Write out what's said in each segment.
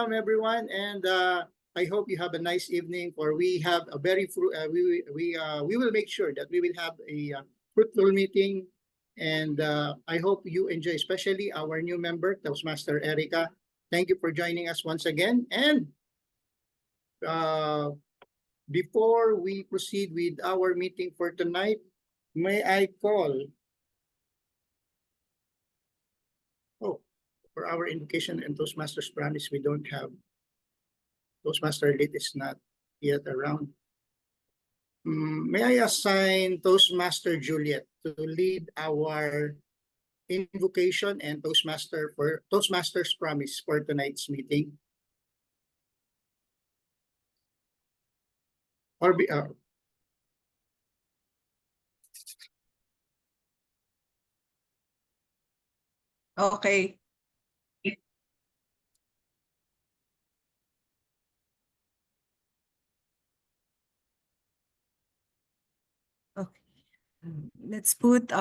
welcome everyone, and I hope you have a nice evening. For we have a very we will make sure that we will have a fruitful meeting, and I hope you enjoy, especially our new member, Toastmaster Erica. Thank you for joining us once again. And uh, before we proceed with our meeting for tonight, may I call? Oh, for our invocation and Toastmasters promise, we don't have. Toastmaster Lit is not yet around. May I assign Toastmaster Juliet to lead our invocation and Toastmasters promise for tonight's meeting? Or be, Okay. Okay. Let's put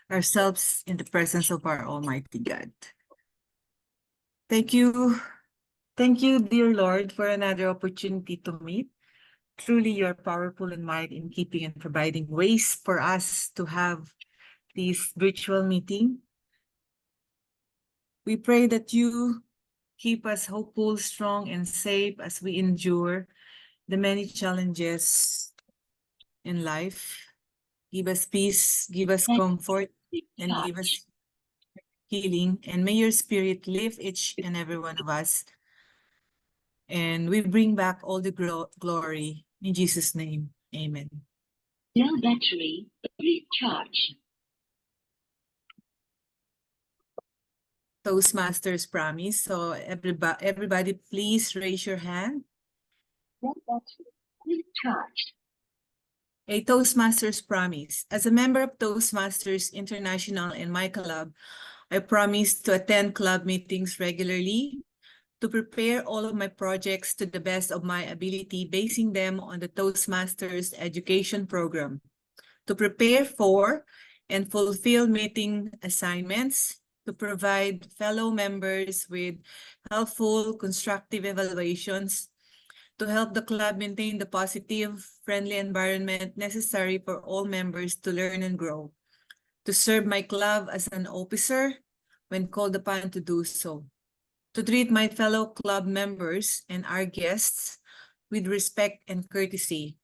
ourselves in the presence of our Almighty God. Thank you. Thank you, dear Lord, for another opportunity to meet. Truly, you are powerful and mighty in keeping and providing ways for us to have this virtual meeting. We pray that you keep us hopeful, strong, and safe as we endure the many challenges in life. Give us peace, give us comfort, and give us healing. And may your spirit live each and every one of us. And we bring back all the glory in Jesus' name. Amen. No battery, recharge. Toastmasters promise. So everybody please raise your hand. No battery, recharge. A Toastmasters promise. As a member of Toastmasters International and my club, I promise to attend club meetings regularly, to prepare all of my projects to the best of my ability, basing them on the Toastmasters education program, to prepare for and fulfill meeting assignments, to provide fellow members with helpful, constructive evaluations, to help the club maintain the positive, friendly environment necessary for all members to learn and grow, to serve my club as an officer when called upon to do so, to treat my fellow club members and our guests with respect and courtesy,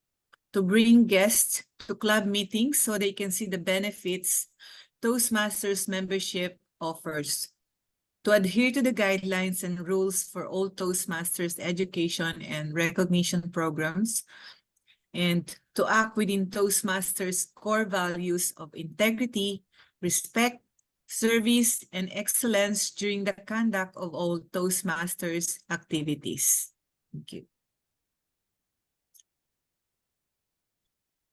to bring guests to club meetings so they can see the benefits Toastmasters membership offers, to adhere to the guidelines and rules for all Toastmasters education and recognition programs, and to act within Toastmasters' core values of integrity, respect, service, and excellence during the conduct of all Toastmasters activities. Thank you.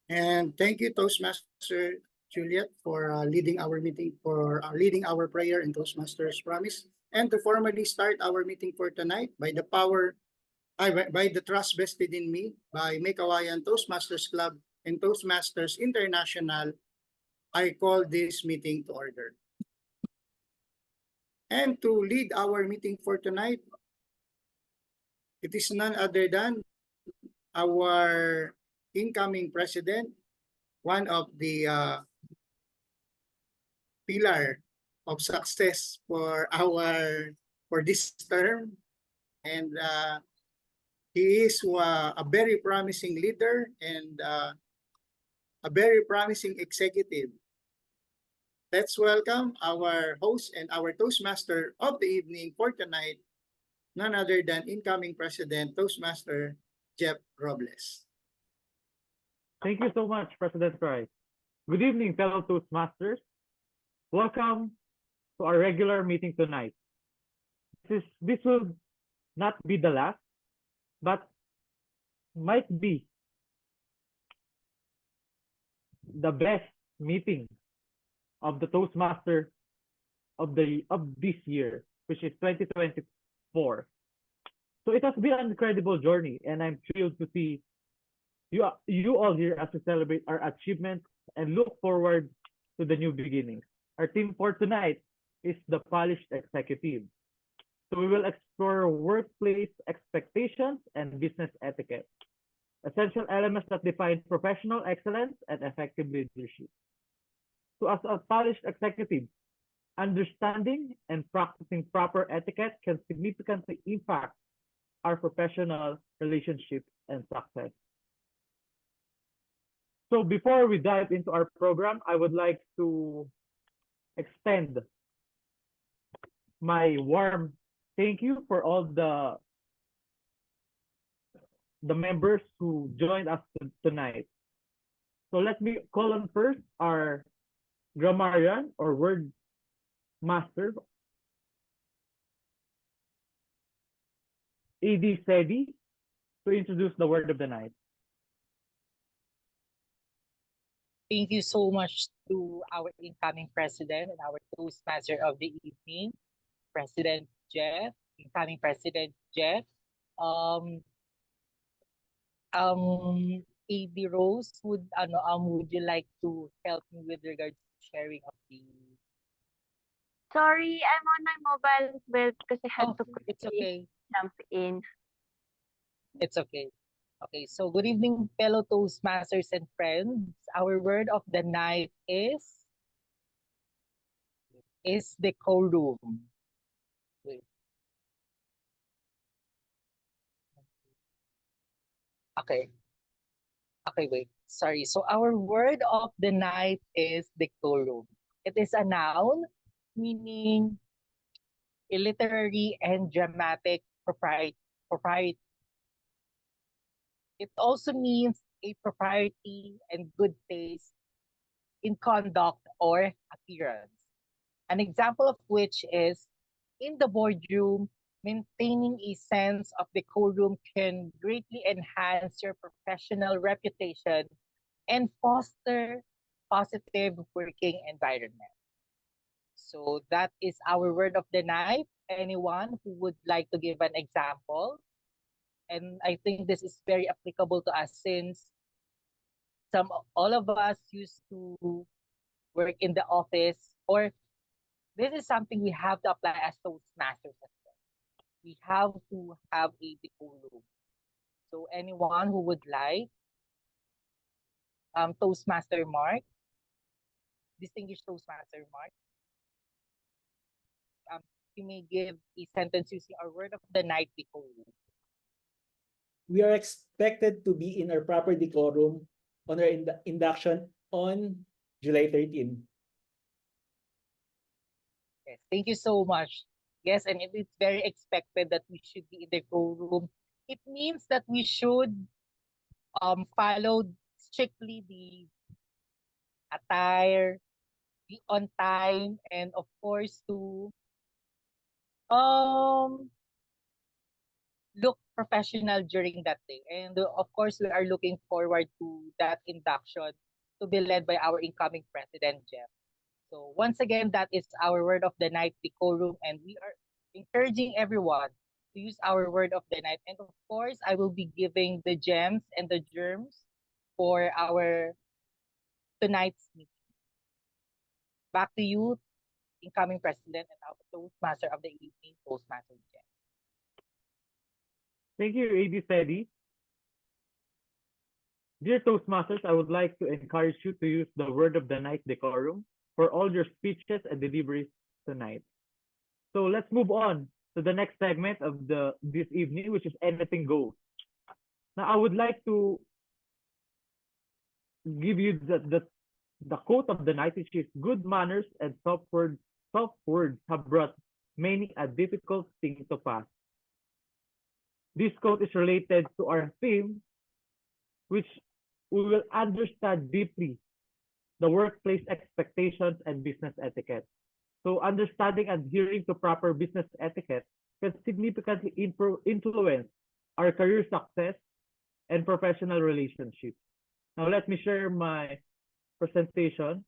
and thank you, Toastmaster Juliet, for leading our meeting, for leading our prayer and Toastmasters promise, and to formally start our meeting for tonight by the trust vested in me by Make Hawaiian Toastmasters Club and Toastmasters International, I call this meeting to order. And to lead our meeting for tonight, it is none other than our incoming president, one of the pillar of success for this term, and he is a very promising leader and a very promising executive. Let's welcome our host and our Toastmaster of the evening for tonight, none other than incoming President Toastmaster Jeff Robles. Thank you so much, President Price. Good evening, fellow Toastmasters. Welcome to our regular meeting tonight. This will not be the last, but might be the best meeting of the Toastmaster of this year, which is 2024. So it has been an incredible journey, and I'm thrilled to see you all here as we celebrate our achievements and look forward to the new beginnings. Our theme for tonight is the polished executive. So we will explore workplace expectations and business etiquette, essential elements that define professional excellence and effective leadership. So as a polished executive, understanding and practicing proper etiquette can significantly impact our professional relationship and success. So before we dive into our program, I would like to extend my warm thank you for all the members who joined us tonight. So let me call on first our grammarian or word master, AD Sedi, to introduce the word of the night. Thank you so much to our incoming president and our Toastmaster of the evening, President Jeff, incoming President Jeff. Um, AB Rose, would you like to help me with regards to sharing of the? Sorry, I'm on my mobile as well because I had Oh, to it's quickly okay. jump in. It's okay. Okay, so good evening, fellow Toastmasters and friends. Our word of the night is decorum. Wait. Okay. Okay, wait. Sorry. So our word of the night is decorum. It is a noun meaning a literary and dramatic propriety. It also means a propriety and good taste in conduct or appearance. An example of which is in the boardroom, maintaining a sense of decorum can greatly enhance your professional reputation and foster positive working environment. So that is our word of the night. Anyone who would like to give an example? And I think this is very applicable to us since all of us used to work in the office, or this is something we have to apply as Toastmasters as well. We have to have a decorum. So anyone who would like, Toastmaster Mark, distinguished Toastmaster Mark, you may give a sentence using our word of the night, decorum. We are expected to be in our proper decorum on our induction on July 13. Yes, thank you so much. Yes, and it is very expected that we should be in the decorum. It means that we should follow strictly the attire, be on time, and of course to look professional during that day. And of course, we are looking forward to that induction to be led by our incoming President Jeff. So once again, that is our word of the night, decorum, and we are encouraging everyone to use our word of the night. And of course, I will be giving the gems and the germs for our tonight's meeting. Back to you, incoming President and our Toastmaster of the evening, Toastmaster Jeff. Thank you, AD Sedi. Dear Toastmasters, I would like to encourage you to use the word of the night, decorum, for all your speeches and deliveries tonight. So let's move on to the next segment of this evening, which is Anything Goes. Now, I would like to give you the quote of the night, which is good manners and soft words have brought many a difficult thing to pass. This quote is related to our theme, which we will understand deeply the workplace expectations and business etiquette. So understanding and adhering to proper business etiquette can significantly influence our career success and professional relationships. Now let me share my presentation.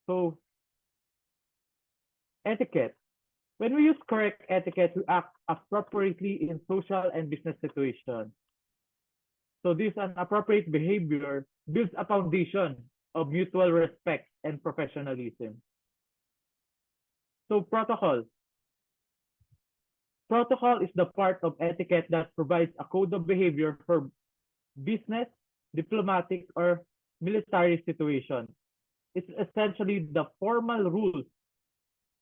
So etiquette. When we use correct etiquette, we act appropriately in social and business situations. So this an appropriate behavior builds a foundation of mutual respect and professionalism. So protocol. Protocol is the part of etiquette that provides a code of behavior for business, diplomatic, or military situations. It's essentially the formal rules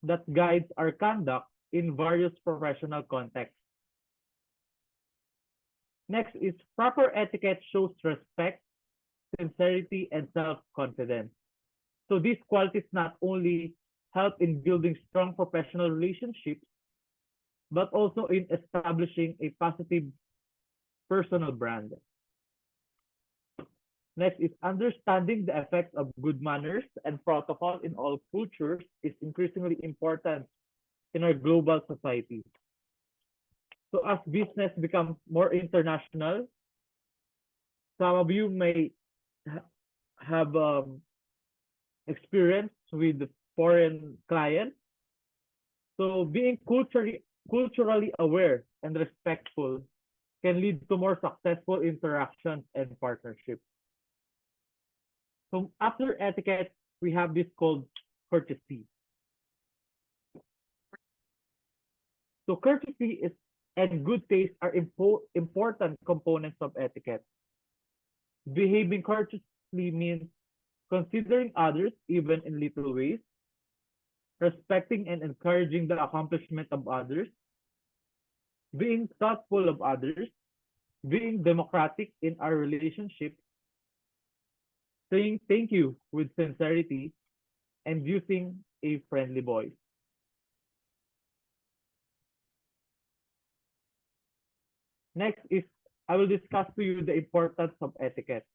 that guides our conduct in various professional contexts. Next is proper etiquette shows respect, sincerity, and self-confidence. So these qualities not only help in building strong professional relationships, but also in establishing a positive personal brand. Next is understanding the effects of good manners and protocol in all cultures is increasingly important in our global society. So as business becomes more international, some of you may have experience with foreign clients. So being culturally aware and respectful can lead to more successful interactions and partnerships. So after etiquette, we have this called courtesy. So courtesy is and good taste are important components of etiquette. Behaving courteously means considering others even in little ways, respecting and encouraging the accomplishment of others, being thoughtful of others, being democratic in our relationships, saying thank you with sincerity, and using a friendly voice. Next is I will discuss to you the importance of etiquette.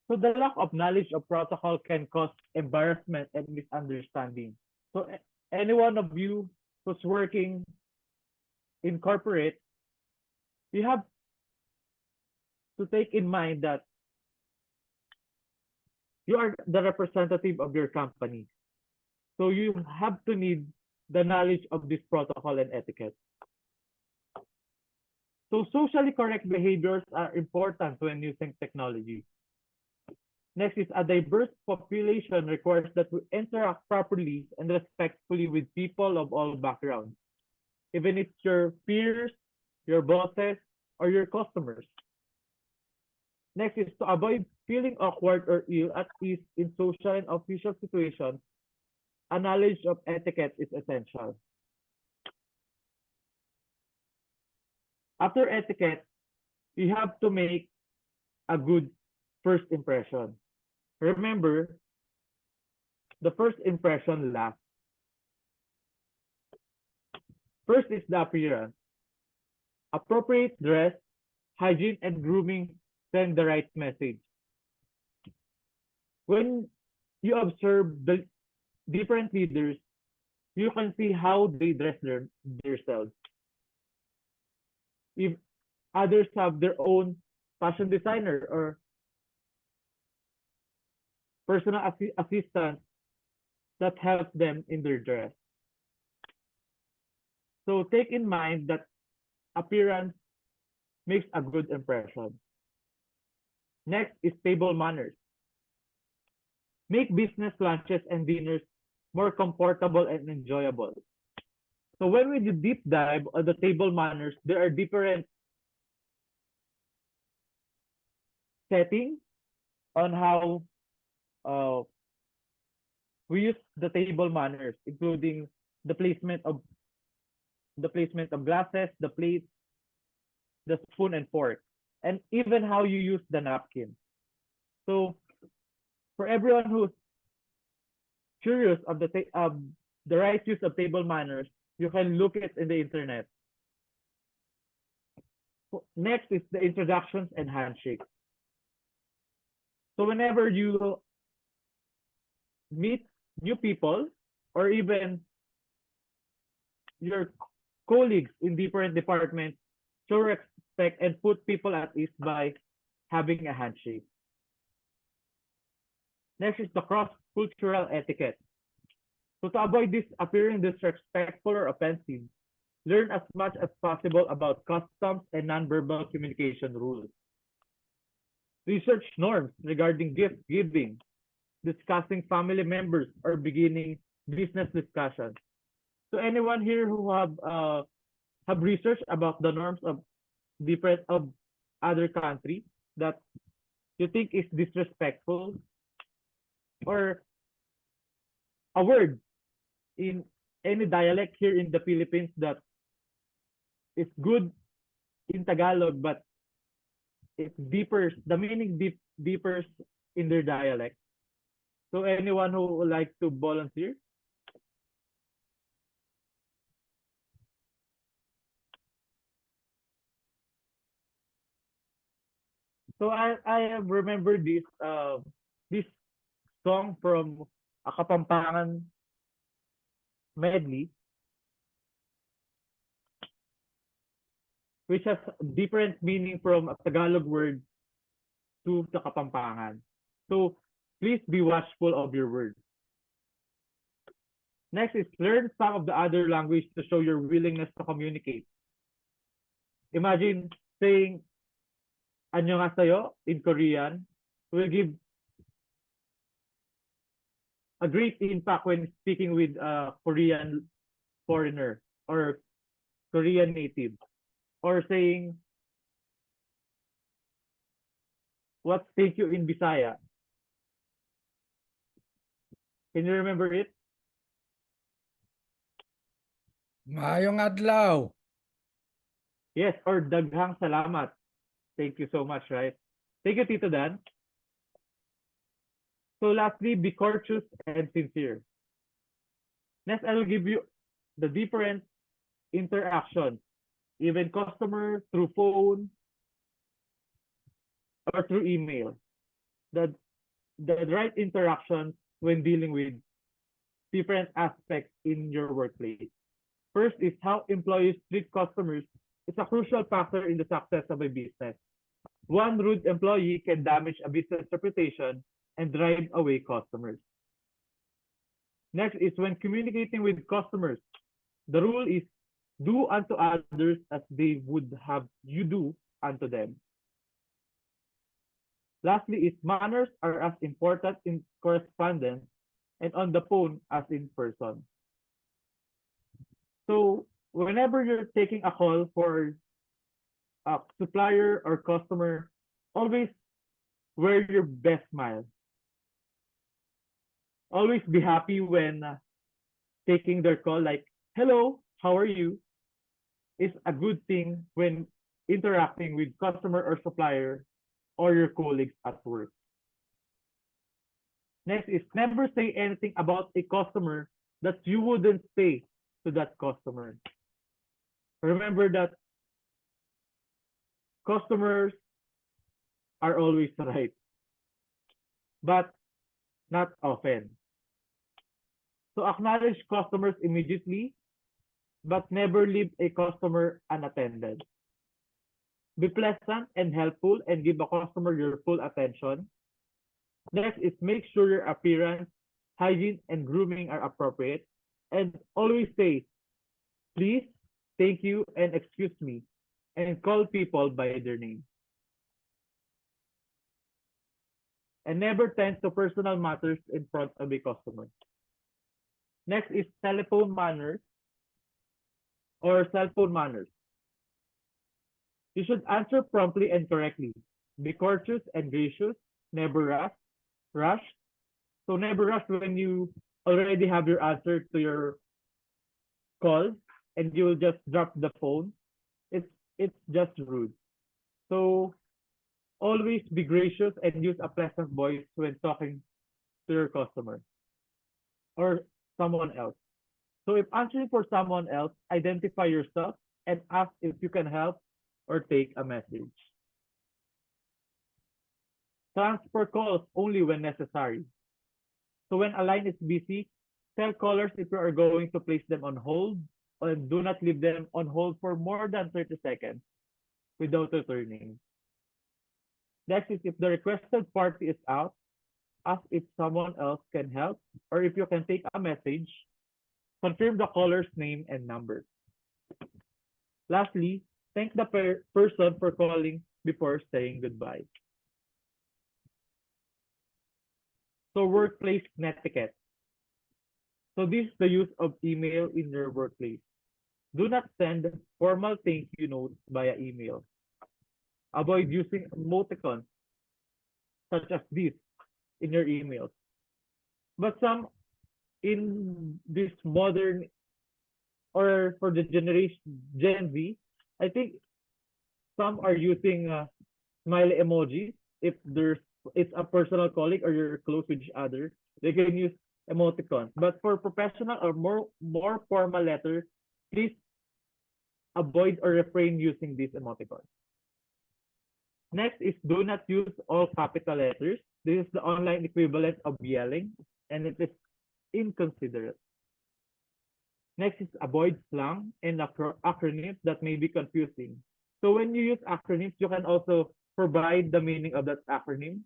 So the lack of knowledge of protocol can cause embarrassment and misunderstanding. So any one of you who's working in corporate, you have to take in mind that you are the representative of your company. So you have to need the knowledge of this protocol and etiquette. So socially correct behaviors are important when using technology. Next is a diverse population requires that we interact properly and respectfully with people of all backgrounds, even if it's your peers, your bosses, or your customers. Next is to avoid feeling awkward or ill at ease in social and official situations. A knowledge of etiquette is essential. After etiquette, you have to make a good first impression. Remember, the first impression lasts. First is the appearance. Appropriate dress, hygiene, and grooming send the right message. When you observe the different leaders, you can see how they dress themselves. If others have their own fashion designer or personal assistant that helps them in their dress. So take in mind that appearance makes a good impression. Next is table manners. Make business lunches and dinners more comfortable and enjoyable. So when we do deep dive on the table manners, there are different settings on how we use the table manners, including the placement of glasses, the plates, the spoon and fork, and even how you use the napkin. So for everyone who's curious of the right use of table manners, you can look it in the internet. Next is the introductions and handshakes. So whenever you meet new people or even your colleagues in different departments, show respect and put people at ease by having a handshake. Next is the cross-cultural etiquette. So to avoid this appearing disrespectful or offensive, learn as much as possible about customs and nonverbal communication rules. research norms regarding gift giving, discussing family members, or beginning business discussions. So anyone here who have researched about the norms of different of other countries that you think is disrespectful, or a word in any dialect here in the Philippines that is good in Tagalog, but it differs, the meaning differs in their dialect. So anyone who would like to volunteer? So I have remembered this song from a Kapampangan medley, which has different meaning from a Tagalog word to the Kapampangan. So please be watchful of your words. Next is learn some of the other language to show your willingness to communicate. Imagine saying "annyeonghaseyo" in Korean will give a great impact when speaking with a Korean foreigner or Korean native. Or saying "what's thank you" in Bisaya. Can you remember it? Maayong adlaw. Yes, or daghang salamat. Thank you so much, right? Thank you, Tito Dan. So lastly, be courteous and sincere. Next, I will give you the different interactions, even customer through phone or through email. The right interactions when dealing with different aspects in your workplace. First is how employees treat customers is a crucial factor in the success of a business. One rude employee can damage a business reputation and drive away customers. Next is when communicating with customers. The rule is do unto others as they would have you do unto them. Lastly is manners are as important in correspondence and on the phone as in person. So whenever you're taking a call for a supplier or customer, always wear your best smile. Always be happy when taking their call, like, "Hello, how are you?" is a good thing when interacting with customer or supplier or your colleagues at work. Next is never say anything about a customer that you wouldn't say to that customer. Remember that customers are always right, but not often. So acknowledge customers immediately, but never leave a customer unattended. Be pleasant and helpful and give a customer your full attention. Next is make sure your appearance, hygiene, and grooming are appropriate. And always say, "Please, thank you, and excuse me," and call people by their name. And never tend to personal matters in front of a customer. Next is telephone manners or cell phone manners. You should answer promptly and correctly. Be courteous and gracious. Never rush. So never rush when you already have your answer to your call and you will just drop the phone. It's just rude. So always be gracious and use a pleasant voice when talking to your customer or someone else. So if answering for someone else, identify yourself and ask if you can help or take a message. Transfer calls only when necessary. So when a line is busy, tell callers if you are going to place them on hold, and do not leave them on hold for more than 30 seconds without returning. Next is if the requested party is out, ask if someone else can help or if you can take a message. Confirm the caller's name and number. Lastly, thank the person for calling before saying goodbye. So workplace netiquette. So this is the use of email in your workplace. Do not send formal thank you notes via email. Avoid using emoticons such as this in your emails. But some in this modern or for the generation Gen Z, I think some are using smiley emojis. If it's a personal colleague or you're close with each other, they can use emoticons. But for professional or more formal letters, please avoid or refrain using these emoticons. Next is do not use all capital letters. This is the online equivalent of yelling, and it is inconsiderate. Next is avoid slang and acronyms that may be confusing. So when you use acronyms, you can also provide the meaning of that acronym.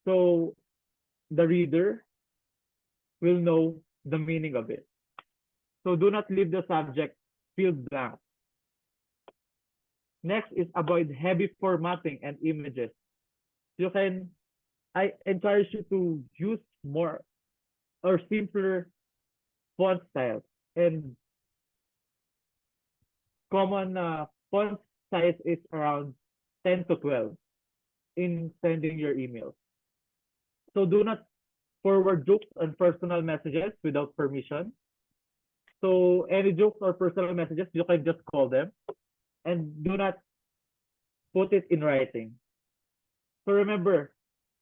So the reader will know the meaning of it. So do not leave the subject field blank. Next is avoid heavy formatting and images. I encourage you to use more or simpler font styles, and common font size is around 10 to 12 in sending your emails. So do not forward jokes and personal messages without permission. So any jokes or personal messages, you can just call them, and do not put it in writing. So remember,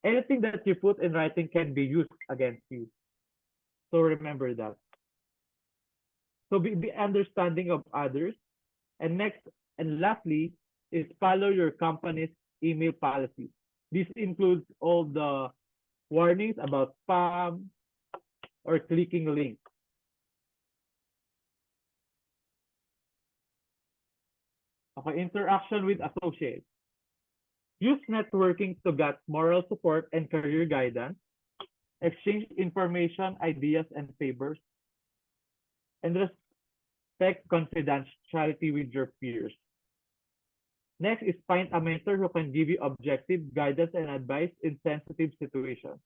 anything that you put in writing can be used against you. So remember that. So be understanding of others. And next and lastly is follow your company's email policy. This includes all the warnings about spam or clicking links. Okay, interaction with associates. Use networking to get moral support and career guidance. Exchange information, ideas, and favors. And respect confidentiality with your peers. Next is find a mentor who can give you objective guidance and advice in sensitive situations.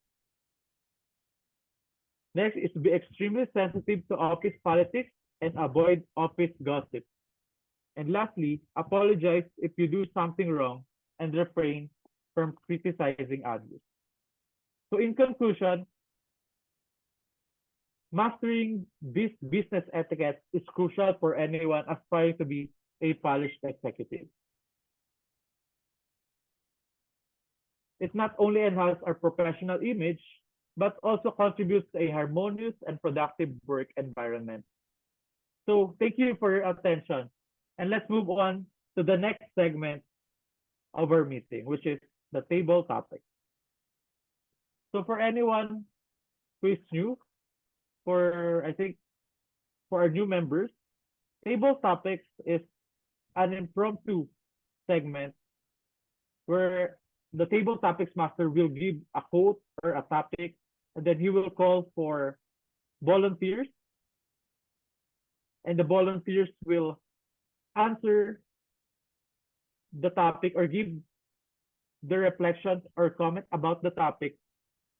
Next is be extremely sensitive to office politics and avoid office gossip. And lastly, apologize if you do something wrong and refrain from criticizing others. So in conclusion, mastering this business etiquette is crucial for anyone aspiring to be a polished executive. It not only enhances our professional image, but also contributes to a harmonious and productive work environment. So thank you for your attention. And let's move on to the next segment of our meeting, which is the table topic. So for anyone who is new, for our new members, table topics is an impromptu segment where the table topics master will give a quote or a topic, and then he will call for volunteers, and the volunteers will answer the topic or give the reflections or comment about the topic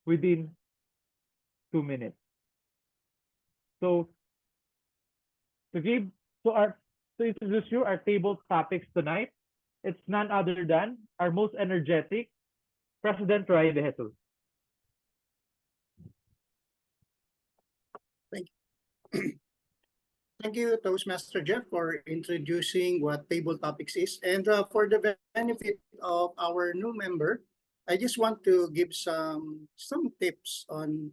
within 2 minutes. So to introduce you our table topics tonight, it's none other than our most energetic President Roy De Jesus. Thank you, Toastmaster Jeff, for introducing what table topics is. And for the benefit of our new member, I just want to give some tips on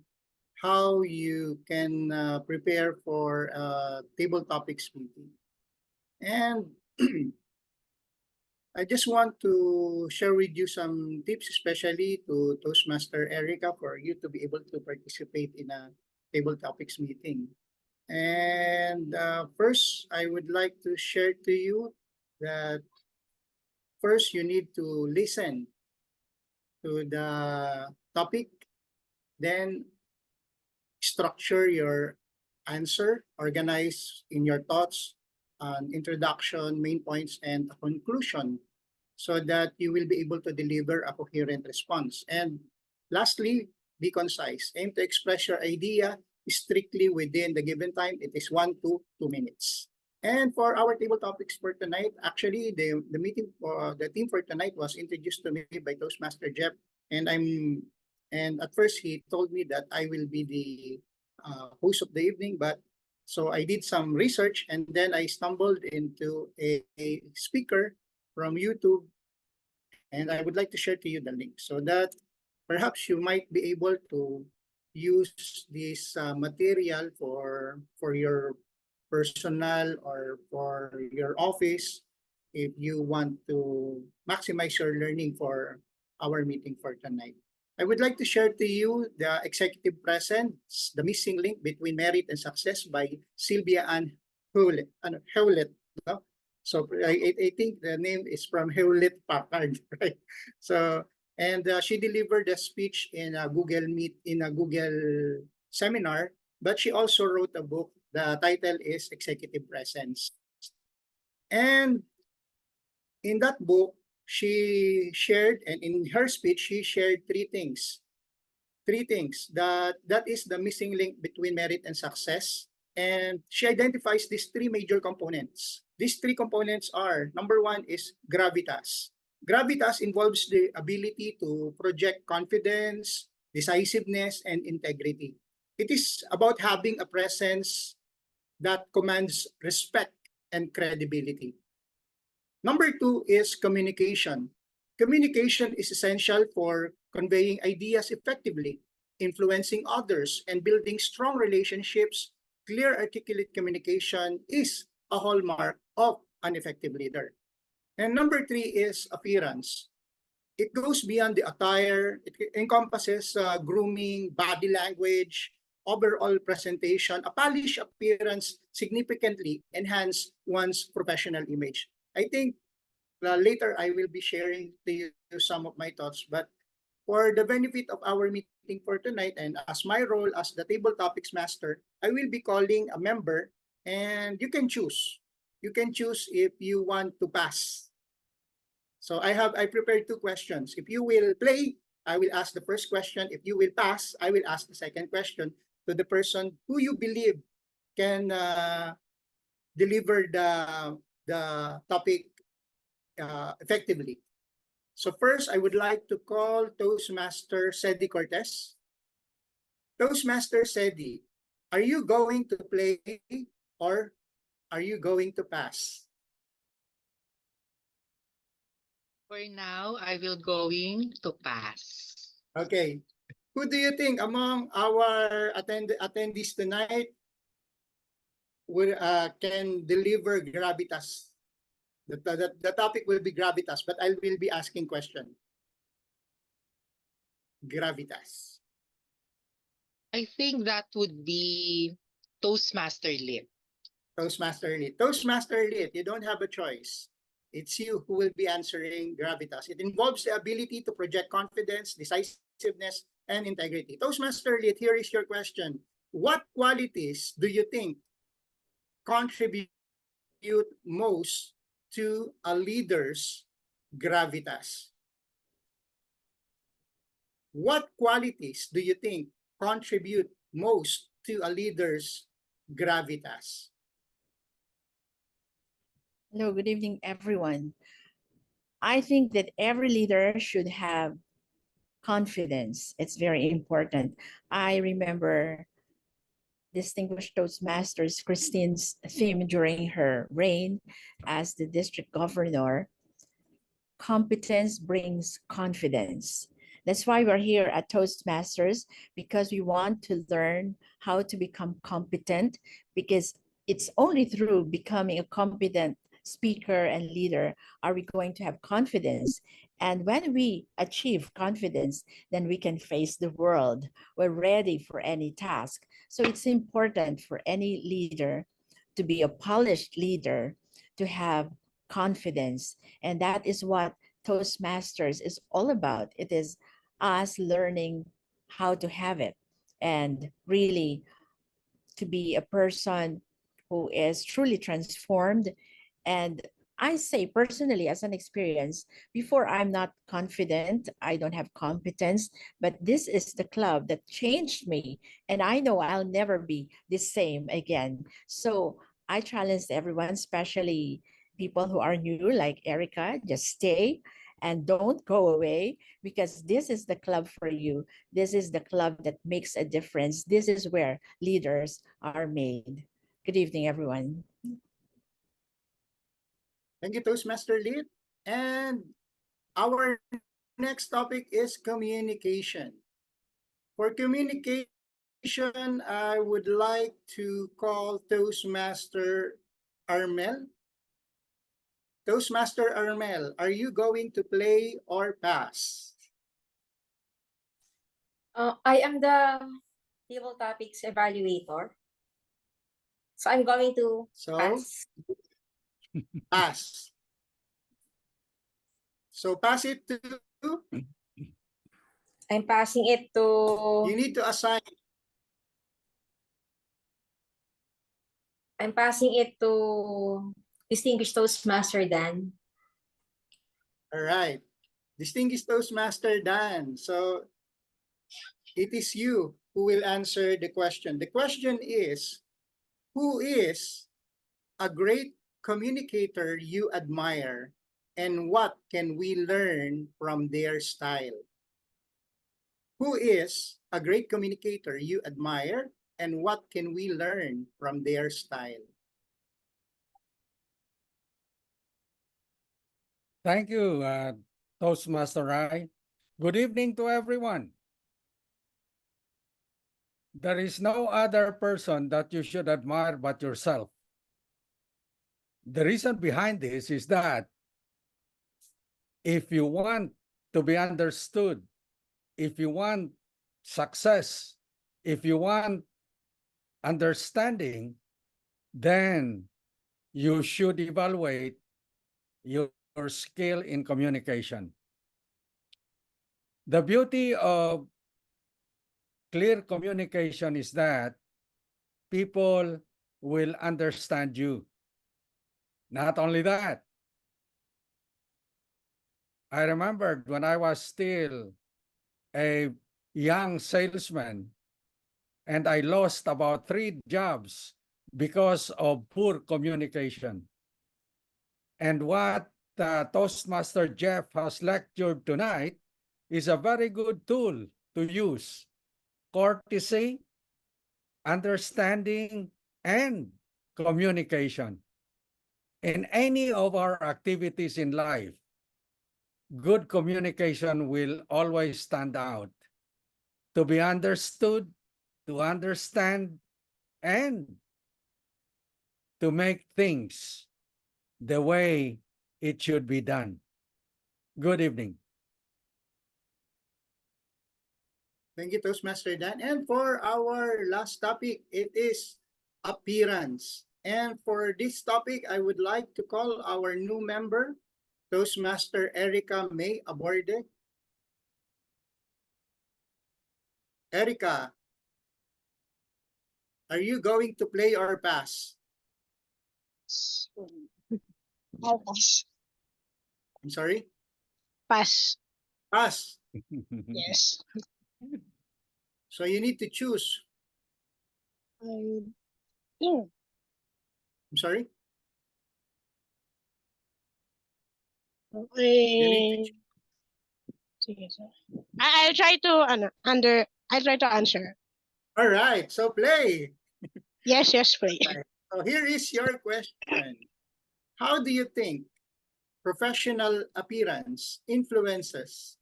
how you can prepare for a table topics meeting. And I just want to share with you some tips, especially to Toastmaster Erica, for you to be able to participate in a table topics meeting. And first, I would like to share to you that first you need to listen to the topic, then structure your answer, organize in your thoughts, an introduction, main points, and a conclusion, so that you will be able to deliver a coherent response. And Lastly, be concise. Aim to express your idea strictly within the given time. It is 1 to 2 minutes. And for our table topics for tonight, actually the team for tonight was introduced to me by Toastmaster Jeff, and at first he told me that I will be the host of the evening, but so I did some research and then I stumbled into a speaker from YouTube, and I would like to share to you the link so that perhaps you might be able to use this material for your personal or for your office if you want to maximize your learning for our meeting for tonight. I would like to share to you the executive presence, the missing link between merit and success by Sylvia Ann Hewlett. No? So I think the name is from Hewlett Packard, right? So, and she delivered a speech in a Google Meet, in a Google seminar, but she also wrote a book. The title is Executive Presence. And in that book, she shared, and in her speech, she shared three things. That is the missing link between merit and success. And she identifies these three major components. These three components are, number one is gravitas. Gravitas involves the ability to project confidence, decisiveness, and integrity. It is about having a presence that commands respect and credibility. Number two is communication. Communication is essential for conveying ideas effectively, influencing others, and building strong relationships. Clear, articulate communication is a hallmark of an effective leader. And number three is appearance. It goes beyond the attire. It encompasses grooming, body language, overall presentation. A polished appearance significantly enhance one's professional image. I think later I will be sharing to you some of my thoughts, but for the benefit of our meeting for tonight and as my role as the table topics master, I will be calling a member and you can choose. You can choose if you want to pass. So I prepared two questions. If you will play, I will ask the first question. If you will pass, I will ask the second question to the person who you believe can deliver the topic effectively. So first, I would like to call Toastmaster Sedi Cortez. Toastmaster Sedi, are you going to play or are you going to pass? For now, I will going to pass. Okay. Who do you think among our attendees tonight can deliver gravitas? The topic will be gravitas, but I will be asking question. Gravitas. I think that would be Toastmaster Lit. Toastmaster Lit. Toastmaster Lit, you don't have a choice. It's you who will be answering gravitas. It involves the ability to project confidence, decisiveness, and integrity. Toastmaster Lit, here is your question. What qualities do you think contribute most to a leader's gravitas? What qualities do you think contribute most to a leader's gravitas? Hello, good evening, everyone. I think that every leader should have confidence. It's very important. I remember distinguished Toastmasters Christine's theme during her reign as the district governor. Competence brings confidence. That's why we're here at Toastmasters, because we want to learn how to become competent, because it's only through becoming a competent speaker and leader are we going to have confidence. And when we achieve confidence, then we can face the world. We're ready for any task. So it's important for any leader to be a polished leader, to have confidence. And that is what Toastmasters is all about. It is us learning how to have it and really to be a person who is truly transformed and I say personally, as an experience, before I'm not confident, I don't have competence, but this is the club that changed me. And I know I'll never be the same again. So I challenge everyone, especially people who are new, like Erica, just stay and don't go away, because this is the club for you. This is the club that makes a difference. This is where leaders are made. Good evening, everyone. Thank you, Toastmaster Lit. And our next topic is communication. For communication, I would like to call Toastmaster Armel. Toastmaster Armel, are you going to play or pass? I am the table topics evaluator. So I'm going to So, pass. pass. So pass it to, I'm passing it to. you need to assign. I'm passing it to Distinguished Toastmaster Dan. All right. Distinguished Toastmaster Dan. So it is you who will answer the question. The question is, who is a great communicator you admire, and what can we learn from their style? Who is a great communicator you admire, and what can we learn from their style? Thank you, Toastmaster Rai. Good evening to everyone. There is no other person that you should admire but yourself. The reason behind this is that if you want to be understood, if you want success, if you want understanding, then you should evaluate your skill in communication. The beauty of clear communication is that people will understand you. Not only that, I remembered when I was still a young salesman and I lost about 3 jobs because of poor communication. And what Toastmaster Jeff has lectured tonight is a very good tool to use. Courtesy, understanding, and communication. In any of our activities in life, good communication will always stand out. To be understood, to understand, and to make things the way it should be done. Good evening. Thank you, Toastmaster Dan. And for our last topic, it is appearance. And for this topic, I would like to call our new member, Toastmaster Erica May Aborde. Erica, are you going to play or pass? I'll pass. I'm sorry? Pass. Pass. Yes. So you need to choose. Yeah. I'm sorry? Sige, sir. I'll try to I'll try to answer. All right, so play. Yes, play. Right. So here is your question. How do you think professional appearance influences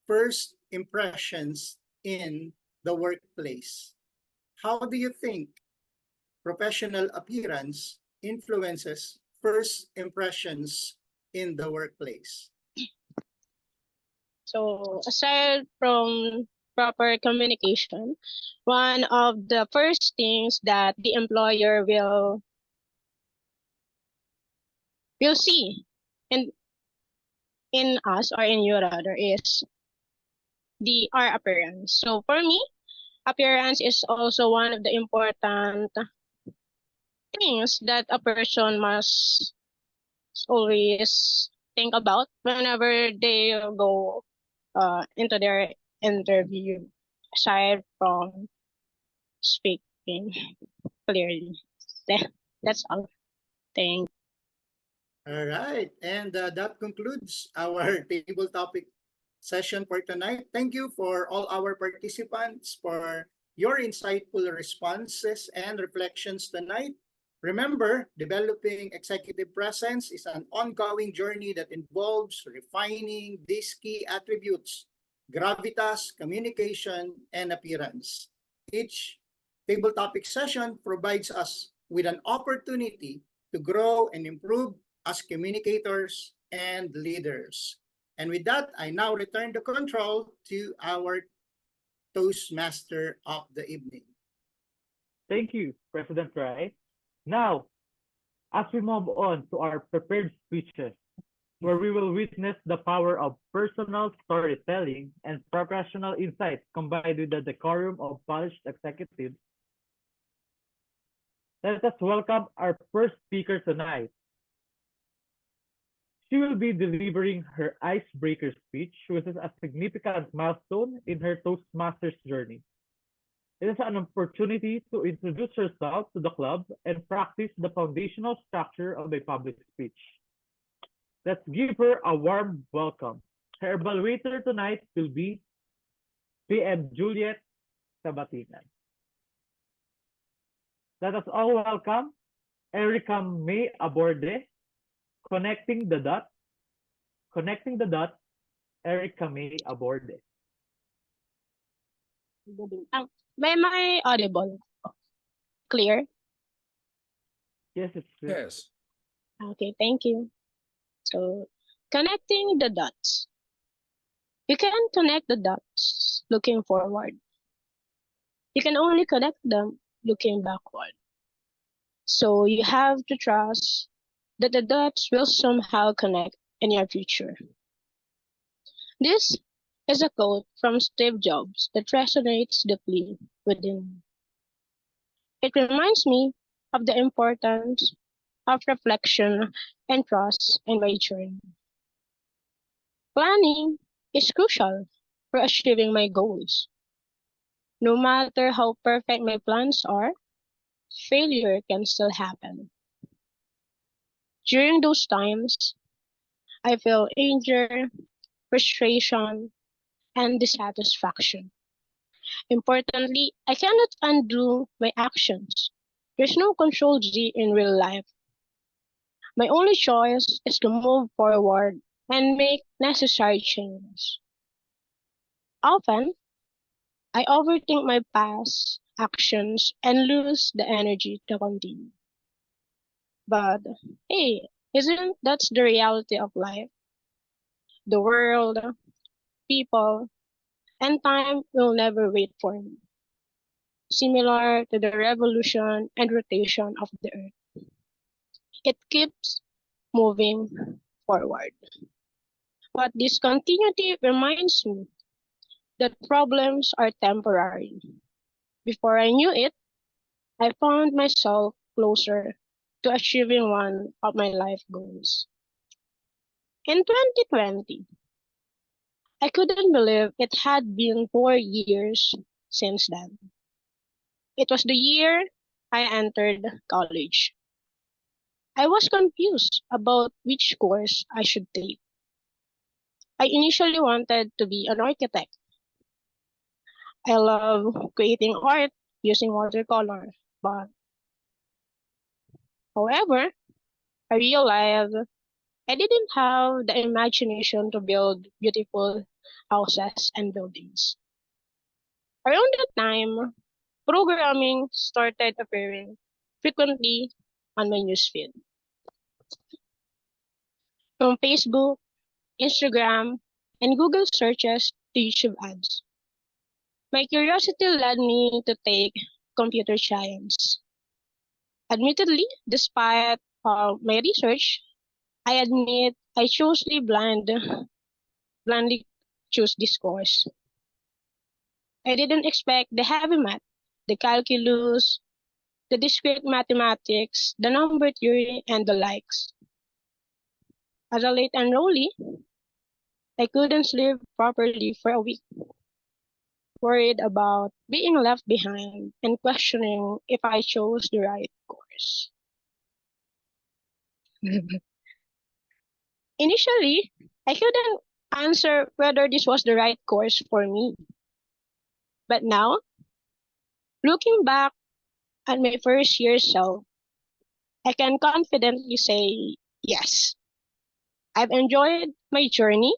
first impressions in the workplace? How do you think professional appearance influences first impressions in the workplace? So aside from proper communication, one of the first things that the employer will see in us, or in you rather, is our appearance. So for me, appearance is also one of the important things that a person must always think about whenever they go into their interview, aside from speaking clearly. That's all. Thank All right, and that concludes our table topic session for tonight. Thank you for all our participants for your insightful responses and reflections tonight. Remember, developing executive presence is an ongoing journey that involves refining these key attributes: gravitas, communication, and appearance. Each table topic session provides us with an opportunity to grow and improve as communicators and leaders. And with that, I now return the control to our Toastmaster of the evening. Thank you, President Rai. Now, as we move on to our prepared speeches, where we will witness the power of personal storytelling and professional insight combined with the decorum of polished executives, let us welcome our first speaker tonight. She will be delivering her icebreaker speech, which is a significant milestone in her Toastmasters journey. It is an opportunity to introduce herself to the club and practice the foundational structure of a public speech. Let's give her a warm welcome. Her evaluator tonight will be PM Juliet Sabatinan. Let us all welcome Erica May Aborde, Connecting the Dot, Erica May Aborde. Am I audible? Clear? Yes, it's clear. Yes. Okay, thank you. So, connecting the dots. You can connect the dots looking forward. You can only connect them looking backward. So you have to trust that the dots will somehow connect in your future. This is a quote from Steve Jobs that resonates deeply within me. It reminds me of the importance of reflection and trust in my journey. Planning is crucial for achieving my goals. No matter how perfect my plans are, failure can still happen. During those times, I feel anger, frustration, and dissatisfaction. Importantly, I cannot undo my actions. There's no control G in real life. My only choice is to move forward and make necessary changes. Often, I overthink my past actions and lose the energy to continue. But hey, isn't that the reality of life? The world, people, and time will never wait for me. Similar to the revolution and rotation of the earth, it keeps moving forward. But this continuity reminds me that problems are temporary. Before I knew it, I found myself closer to achieving one of my life goals. In 2020, I couldn't believe it had been 4 years since then. It was the year I entered college. I was confused about which course I should take. I initially wanted to be an architect. I love creating art using watercolor, but however, I realized I didn't have the imagination to build beautiful houses and buildings. Around that time, programming started appearing frequently on my newsfeed. From Facebook, Instagram, and Google searches to YouTube ads. My curiosity led me to take computer science. Admittedly, despite my research, I admit I blindly chose this course. I didn't expect the heavy math, the calculus, the discrete mathematics, the number theory, and the likes. As a late enrollee, I couldn't sleep properly for a week, worried about being left behind and questioning if I chose the right course. Initially, I couldn't answer whether this was the right course for me. But now, looking back at my first year self, I can confidently say yes. I've enjoyed my journey,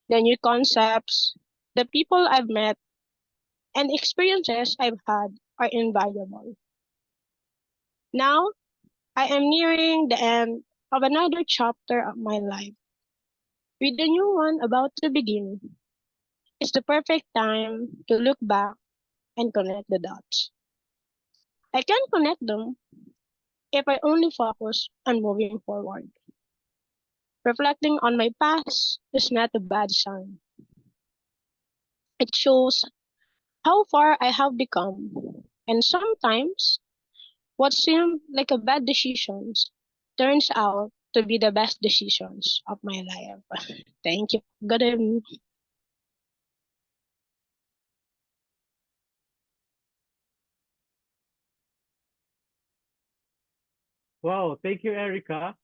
the new concepts, the people I've met, and experiences I've had are invaluable. Now, I am nearing the end of another chapter of my life, with the new one about to begin. It's the perfect time to look back and connect the dots. I can connect them if I only focus on moving forward. Reflecting on my past is not a bad sign. It shows how far I have become, and sometimes what seemed like a bad decisions turns out to be the best decisions of my life. Thank you. Good evening. Wow, thank you, Erica.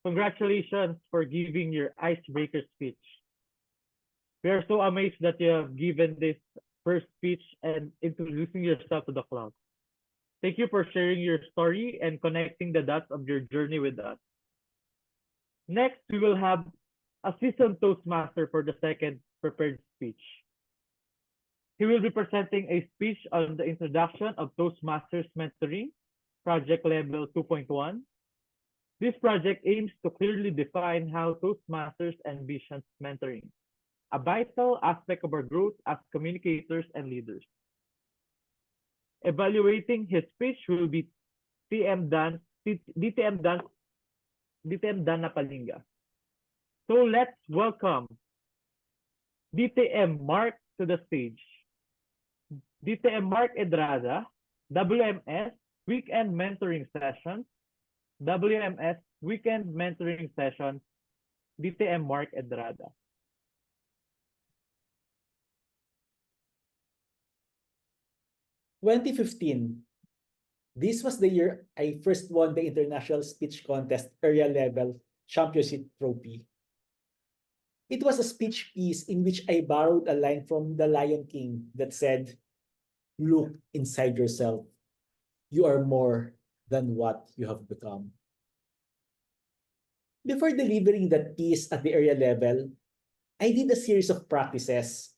Congratulations for giving your icebreaker speech. We are so amazed that you have given this first speech and introducing yourself to the class. Thank you for sharing your story and connecting the dots of your journey with us. Next, we will have a seasoned Toastmaster for the second prepared speech. He will be presenting a speech on the introduction of Toastmasters mentoring, project level 2.1. This project aims to clearly define how Toastmasters envisions mentoring, a vital aspect of our growth as communicators and leaders. Evaluating his speech will be DTM Dan Napalinga. So let's welcome DTM Mark to the stage. DTM Mark Edrada, WMS Weekend Mentoring Sessions, WMS Weekend Mentoring Sessions, DTM Mark Edrada. In 2015, this was the year I first won the International Speech Contest Area Level Championship Trophy. It was a speech piece in which I borrowed a line from The Lion King that said, "Look inside yourself. You are more than what you have become." Before delivering that piece at the area level, I did a series of practices.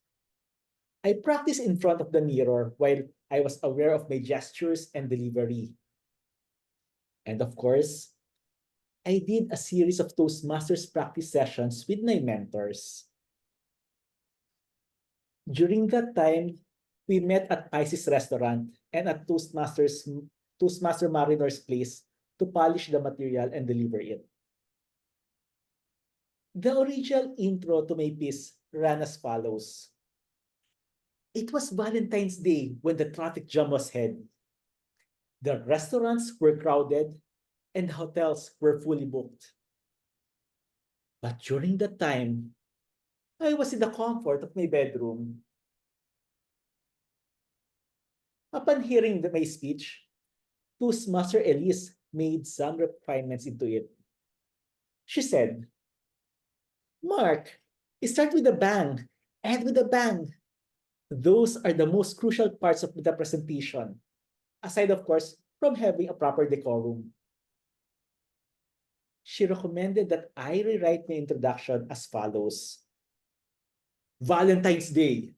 I practiced in front of the mirror while I was aware of my gestures and delivery. And of course, I did a series of Toastmasters practice sessions with my mentors. During that time, we met at Pisces Restaurant and at Toastmaster Marinor's place to polish the material and deliver it. The original intro to my piece ran as follows. It was Valentine's Day when the traffic jam was had. The restaurants were crowded and the hotels were fully booked. But during that time, I was in the comfort of my bedroom. Upon hearing my speech, Toastmaster Elise made some refinements into it. She said, "Mark, start with a bang, end with a bang. Those are the most crucial parts of the presentation, aside of course from having a proper decorum." She recommended that I rewrite my introduction as follows. Valentine's Day.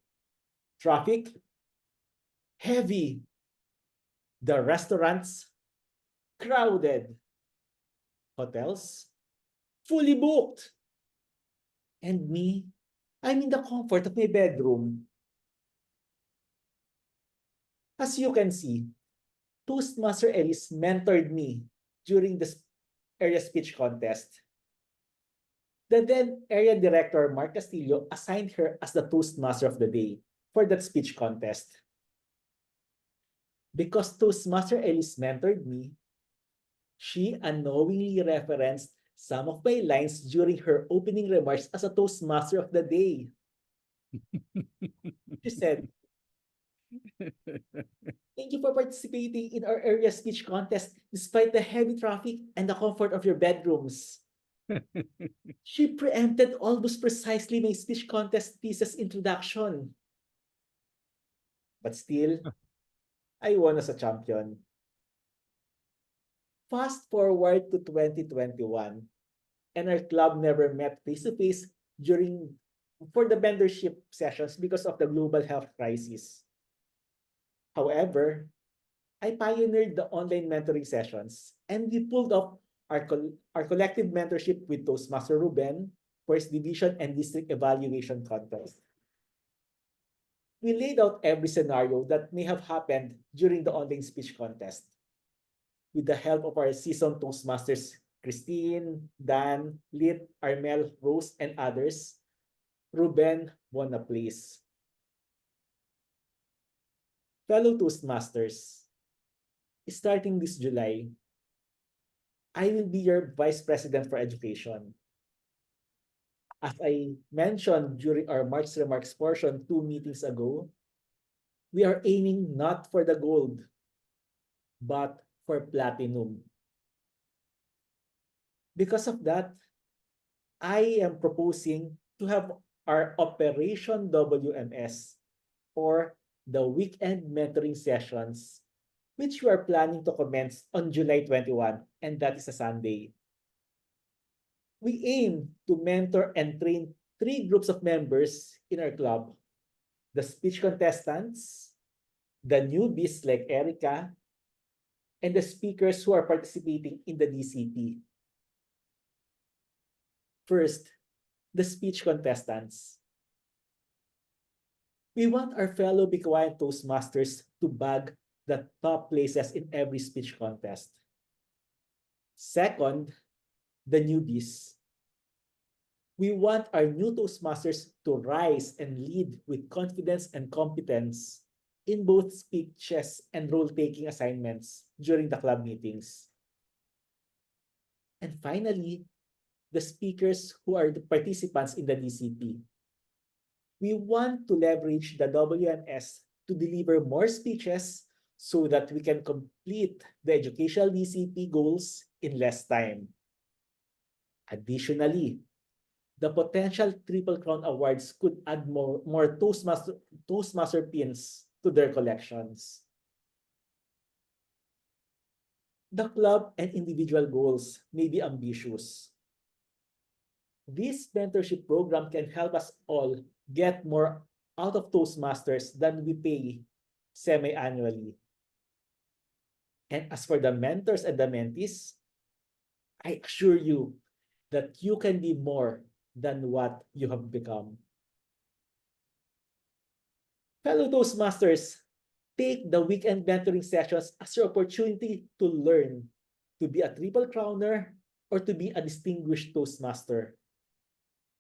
Traffic. Heavy. The restaurants. Crowded. Hotels. Fully booked. And me, I'm in the comfort of my bedroom. As you can see, Toastmaster Elise mentored me during the area speech contest. The then area director, Mark Castillo, assigned her as the Toastmaster of the day for that speech contest. Because Toastmaster Elise mentored me, she unknowingly referenced some of my lines during her opening remarks as a Toastmaster of the day. She said, "Thank you for participating in our area speech contest despite the heavy traffic and the comfort of your bedrooms." She preempted almost precisely my speech contest piece's introduction. But still, I won as a champion. Fast forward to 2021, and our club never met face-to-face for the mentorship sessions because of the global health crisis. However, I pioneered the online mentoring sessions, and we pulled off our collective mentorship with Toastmaster Ruben for his division and district evaluation contest. We laid out every scenario that may have happened during the online speech contest. With the help of our seasoned Toastmasters, Christine, Dan, Lit, Armel, Rose, and others, Ruben won a place. Fellow Toastmasters, starting this July, I will be your Vice President for Education. As I mentioned during our March remarks portion 2 meetings ago, we are aiming not for the gold, but for platinum. Because of that, I am proposing to have our Operation WMS, or the weekend mentoring sessions, which we are planning to commence on July 21, and that is a Sunday. We aim to mentor and train 3 groups of members in our club: the speech contestants, the newbies like Erica, and the speakers who are participating in the DCP. First, the speech contestants. We want our fellow Bicoayan Toastmasters to bag the top places in every speech contest. Second, the newbies. We want our new Toastmasters to rise and lead with confidence and competence in both speeches and role-taking assignments during the club meetings. And finally, the speakers who are the participants in the DCP. We want to leverage the WMS to deliver more speeches so that we can complete the educational DCP goals in less time. Additionally, the potential Triple Crown Awards could add more Toastmaster pins to their collections. The club and individual goals may be ambitious. This mentorship program can help us all get more out of Toastmasters than we pay semi-annually. And as for the mentors and the mentees, I assure you that you can be more than what you have become. Fellow Toastmasters, take the weekend mentoring sessions as your opportunity to learn, to be a Triple Crowner, or to be a distinguished Toastmaster.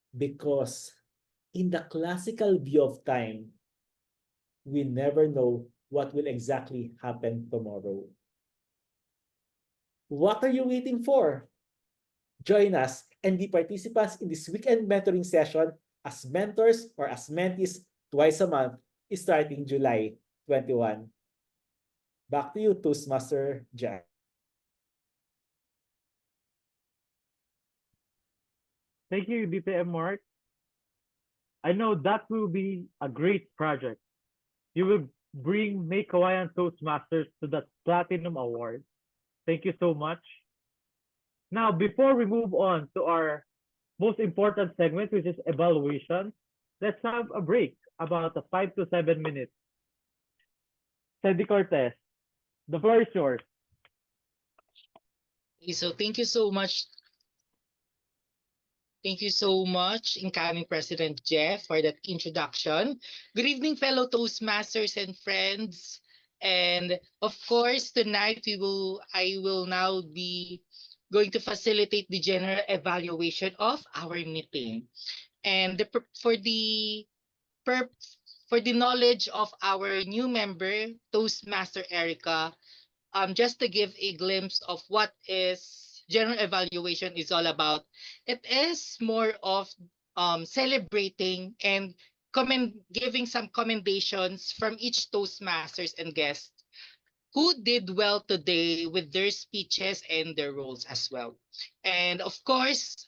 Because in the classical view of time, we never know what will exactly happen tomorrow. What are you waiting for? Join us and be participants in this weekend mentoring session as mentors or as mentees twice a month, starting July 21. Back to you, Toastmaster Jack. Thank you, DPM Mark. I know that will be a great project. You will bring Make Hawaiian Toastmasters to the Platinum Award. Thank you so much. Now, before we move on to our most important segment, which is evaluation, let's have a break, about 5 to 7 minutes. Sandy Cortez, the floor is yours. So thank you so much. Thank you so much, incoming President Jeff, for that introduction. Good evening, fellow Toastmasters and friends. And of course, tonight I will now be going to facilitate the general evaluation of our meeting. And for the knowledge of our new member, Toastmaster Erica, just to give a glimpse of what is general evaluation is all about. It is more of celebrating and giving some commendations from each Toastmasters and guests who did well today with their speeches and their roles as well. And of course,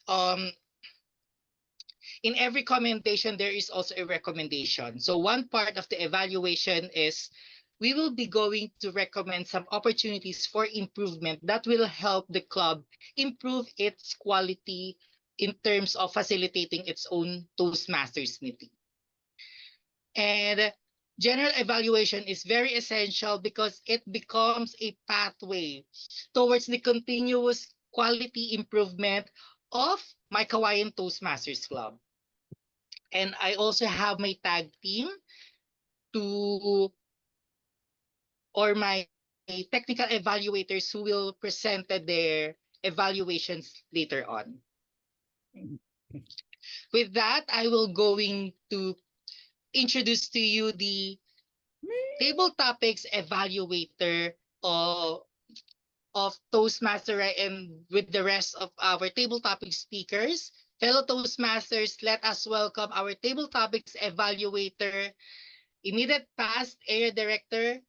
in every commendation, there is also a recommendation. So one part of the evaluation is we will be going to recommend some opportunities for improvement that will help the club improve its quality in terms of facilitating its own Toastmasters meeting. And general evaluation is very essential because it becomes a pathway towards the continuous quality improvement of my Kawayan Toastmasters Club. And I also have my tag team or my technical evaluators who will present their evaluations later on. With that, I will going to introduce to you the table topics evaluator of Toastmaster and with the rest of our table topic speakers. Fellow Toastmasters, let us welcome our table topics evaluator, immediate past area director,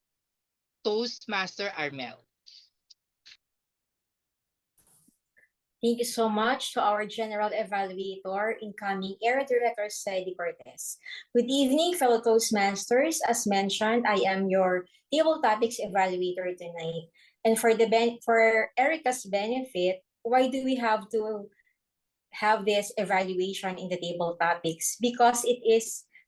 Toastmaster Armel. Thank you so much to our General Evaluator, incoming Area Director Sadie Cortez. Good evening, fellow Toastmasters. As mentioned, I am your Table Topics Evaluator tonight. And for Erica's benefit, why do we have to have this evaluation in the Table Topics? Because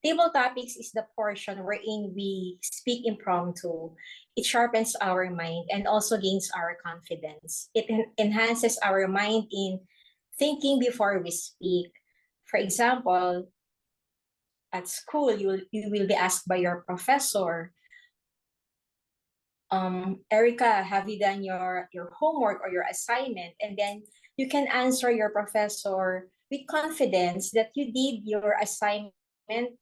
Table Topics is the portion wherein we speak impromptu. It sharpens our mind and also gains our confidence. It enhances our mind in thinking before we speak. For example, at school, you will be asked by your professor, Erica, have you done your homework or your assignment? And then you can answer your professor with confidence that you did your assignment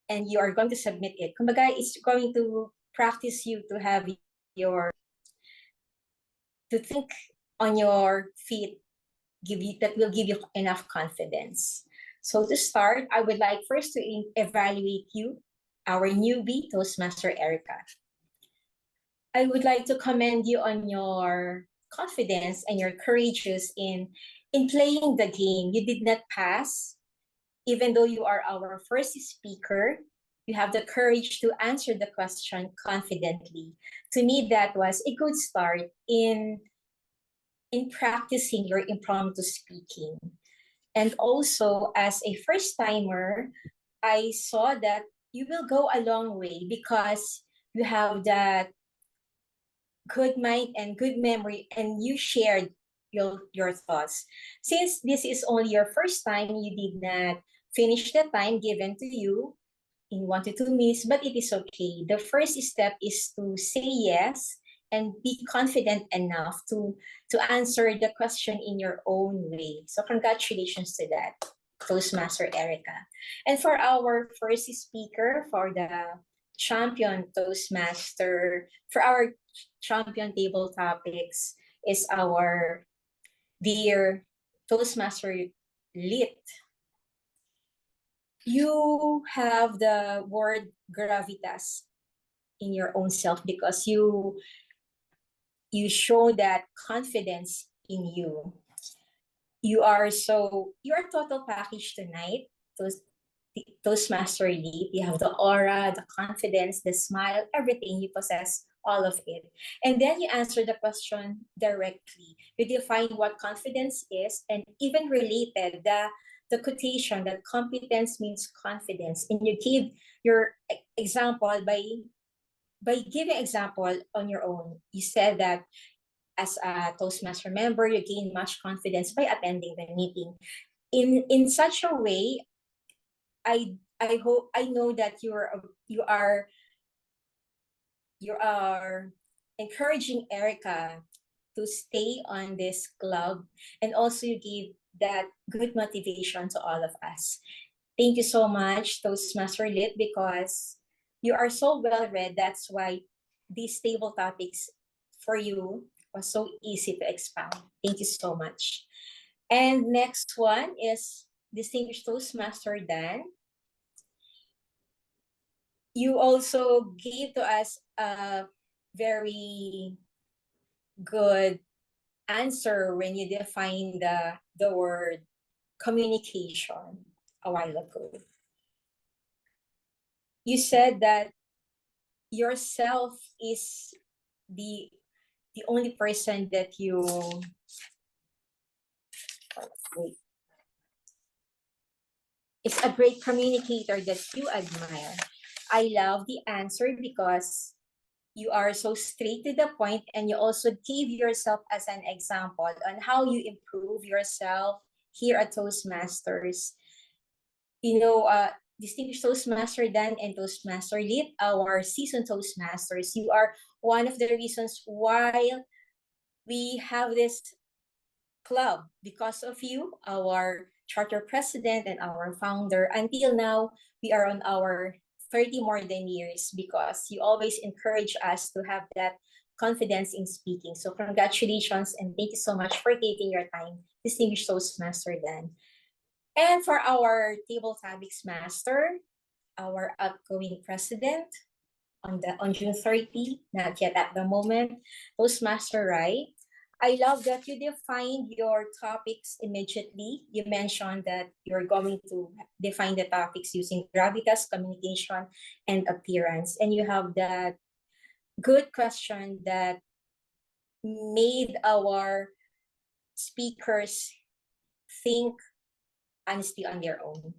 and you are going to submit it. Kumbaga, it's going to practice you to have to think on your feet, that will give you enough confidence. So to start, I would like first to evaluate you, our newbie, Toastmaster Erica. I would like to commend you on your confidence and your courageous in playing the game. You did not pass, even though you are our first speaker. You have the courage to answer the question confidently. To me, that was a good start in practicing your impromptu speaking. And also, as a first-timer, I saw that you will go a long way because you have that good mind and good memory, and you shared your thoughts. Since this is only your first time, you did not finish the time given to you in 1 to 2 minutes, but it is okay. The first step is to say yes and be confident enough to answer the question in your own way. So congratulations to that, Toastmaster Erica. And for our first speaker, for the champion Toastmaster, for our champion table topics, is our dear Toastmaster Lit. You have the word gravitas in your own self because you show that confidence in you. You are total package tonight. Toastmaster Lit. You have the aura, the confidence, the smile, everything. You possess all of it. And then you answer the question directly. You define what confidence is and even related the quotation that competence means confidence. And you give your example by giving example on your own. You said that as a Toastmaster member, you gain much confidence by attending the meeting. In such a way, I know that you are encouraging Erica to stay on this club, and also you give that good motivation to all of us. Thank you so much, Toastmaster Lit, because you are so well read. That's why these table topics for you was so easy to expound. Thank you so much. And next one is Distinguished Toastmaster Dan. You also gave to us a very good answer when you defined the word communication a while ago. You said that yourself is the only person that you is a great communicator that you admire. I love the answer because you are so straight to the point, and you also gave yourself as an example on how you improve yourself here at Toastmasters. You know, Distinguished Toastmaster Dan and Toastmaster Lit, our seasoned Toastmasters, you are one of the reasons why we have this club. Because of you, our charter president and our founder, until now, we are on our 30 more than years because you always encourage us to have that confidence in speaking. So congratulations and thank you so much for taking your time, Distinguished Toastmaster Dan. And for our table topics master, our outgoing president on June 30, not yet at the moment, Toastmaster Rai. I love that you defined your topics immediately. You mentioned that you're going to define the topics using gravitas, communication, and appearance. And you have that good question that made our speakers think honestly on their own.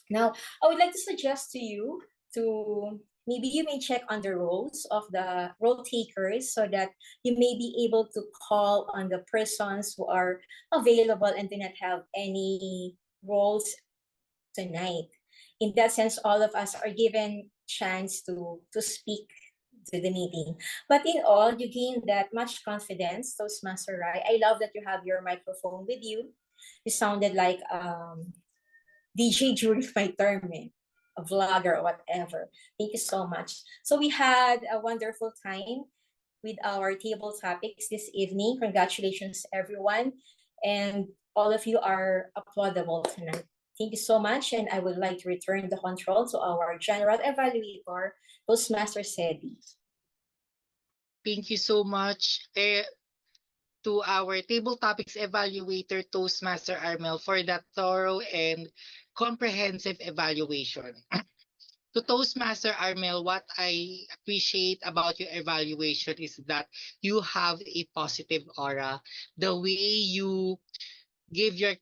Now, I would like to suggest to you to maybe you may check on the roles of the role takers so that you may be able to call on the persons who are available and do not have any roles tonight. In that sense, all of us are given chance to speak to the meeting. But in all, you gain that much confidence, Toastmaster Rai. I love that you have your microphone with you. You sounded like DJ during my term, a vlogger or whatever. Thank you so much. So we had a wonderful time with our table topics this evening. Congratulations, everyone. And all of you are applaudable tonight. Thank you so much. And I would like to return the control to our general evaluator, Toastmaster Sedi. Thank you so much to our table topics evaluator, Toastmaster Armel, for that thorough and comprehensive evaluation. To Toastmaster Armel, what I appreciate about your evaluation is that you have a positive aura. The way you give your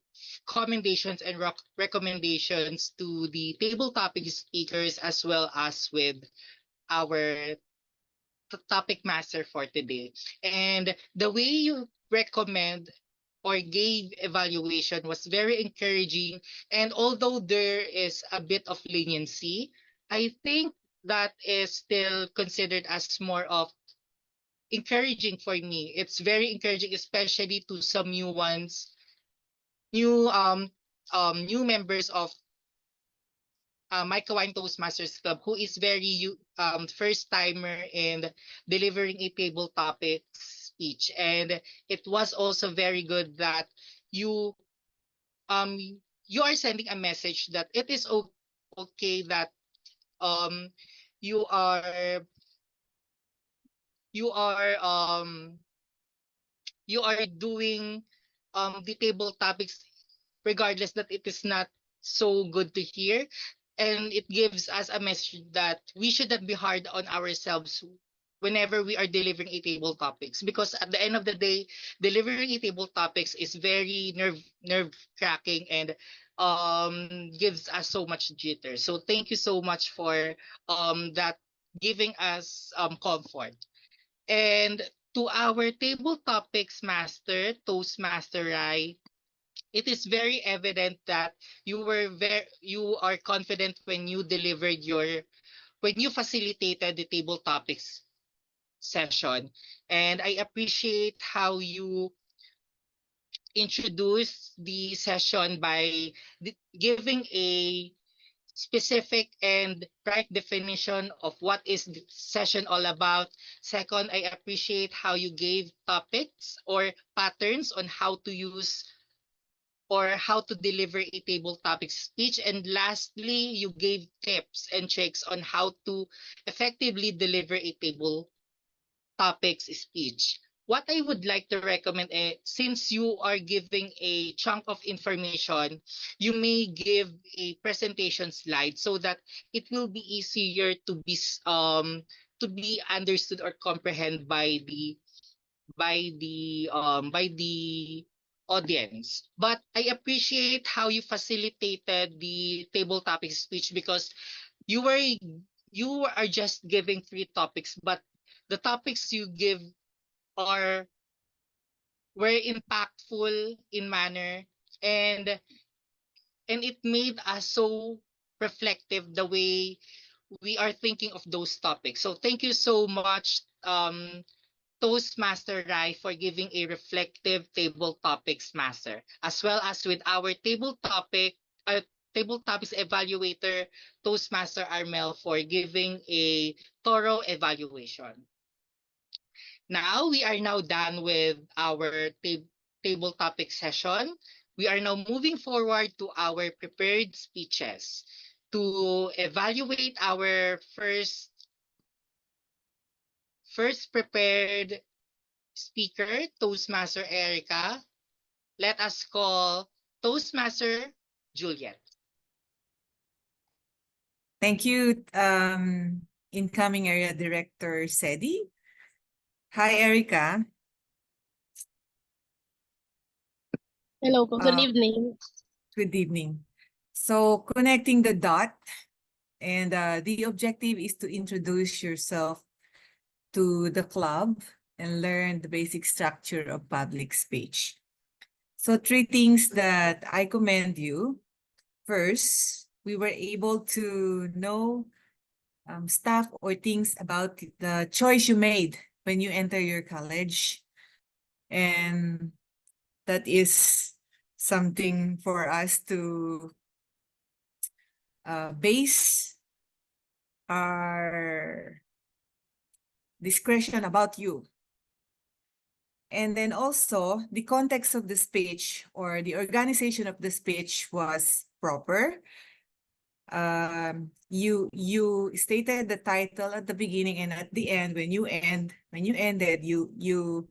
commendations and recommendations to the table topic speakers as well as with our topic master for today. And the way you recommend or gave evaluation was very encouraging. And although there is a bit of leniency, I think that is still considered as more of encouraging for me. It's very encouraging, especially to some new ones, new members of Micah Wine Toastmasters Club, who is very first timer in delivering a table topic speech. And it was also very good that you you are sending a message that it is okay that you are you are you are doing the table topics regardless that it is not so good to hear, and it gives us a message that we shouldn't be hard on ourselves whenever we are delivering a table topics, because at the end of the day, delivering a table topics is very nerve cracking and gives us so much jitter. So thank you so much for that, giving us comfort. And to our table topics master, Toastmaster Rai, it is very evident that you are confident when you delivered when you facilitated the table topics session. And I appreciate how you introduced the session by giving a specific and right definition of what is the session all about. Second, I appreciate how you gave topics or patterns on how to use or how to deliver a table topic speech. And lastly, you gave tips and tricks on how to effectively deliver a table topics speech. What I would like to recommend, since you are giving a chunk of information, you may give a presentation slide so that it will be easier to be understood or comprehend by the audience. But I appreciate how you facilitated the table topic speech because you are just giving 3 topics, but the topics you give are were impactful in manner, and it made us so reflective the way we are thinking of those topics. So thank you so much, Toastmaster Rai, for giving a reflective table topics master, as well as with our table topics evaluator, Toastmaster Armel, for giving a thorough evaluation. Now, we are now done with our table topic session. We are now moving forward to our prepared speeches. To evaluate our first prepared speaker, Toastmaster Erica, let us call Toastmaster Juliet. Thank you, incoming area director Sedi. Hi, Erica. Hello po. Good Uh, evening. Good evening. So connecting the dot, and the objective is to introduce yourself to the club and learn the basic structure of public speech. So 3 things that I commend you. First, we were able to know stuff or things about the choice you made when you enter your college. And that is something for us to base our discretion about you. And then also the context of the speech or the organization of the speech was proper. You stated the title at the beginning and at the end. When you ended, you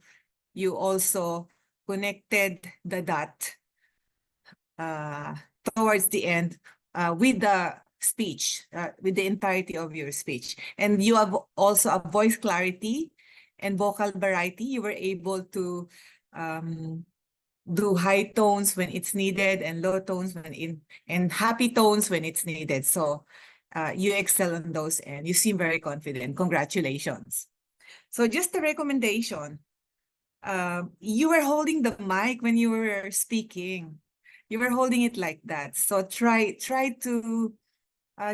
also connected the dot towards the end with the speech, with the entirety of your speech. And you have also a voice clarity and vocal variety. You were able to do high tones when it's needed and low tones and happy tones when it's needed. So you excel on those and you seem very confident. Congratulations. So just a recommendation. You were holding the mic when you were speaking. You were holding it like that. So try to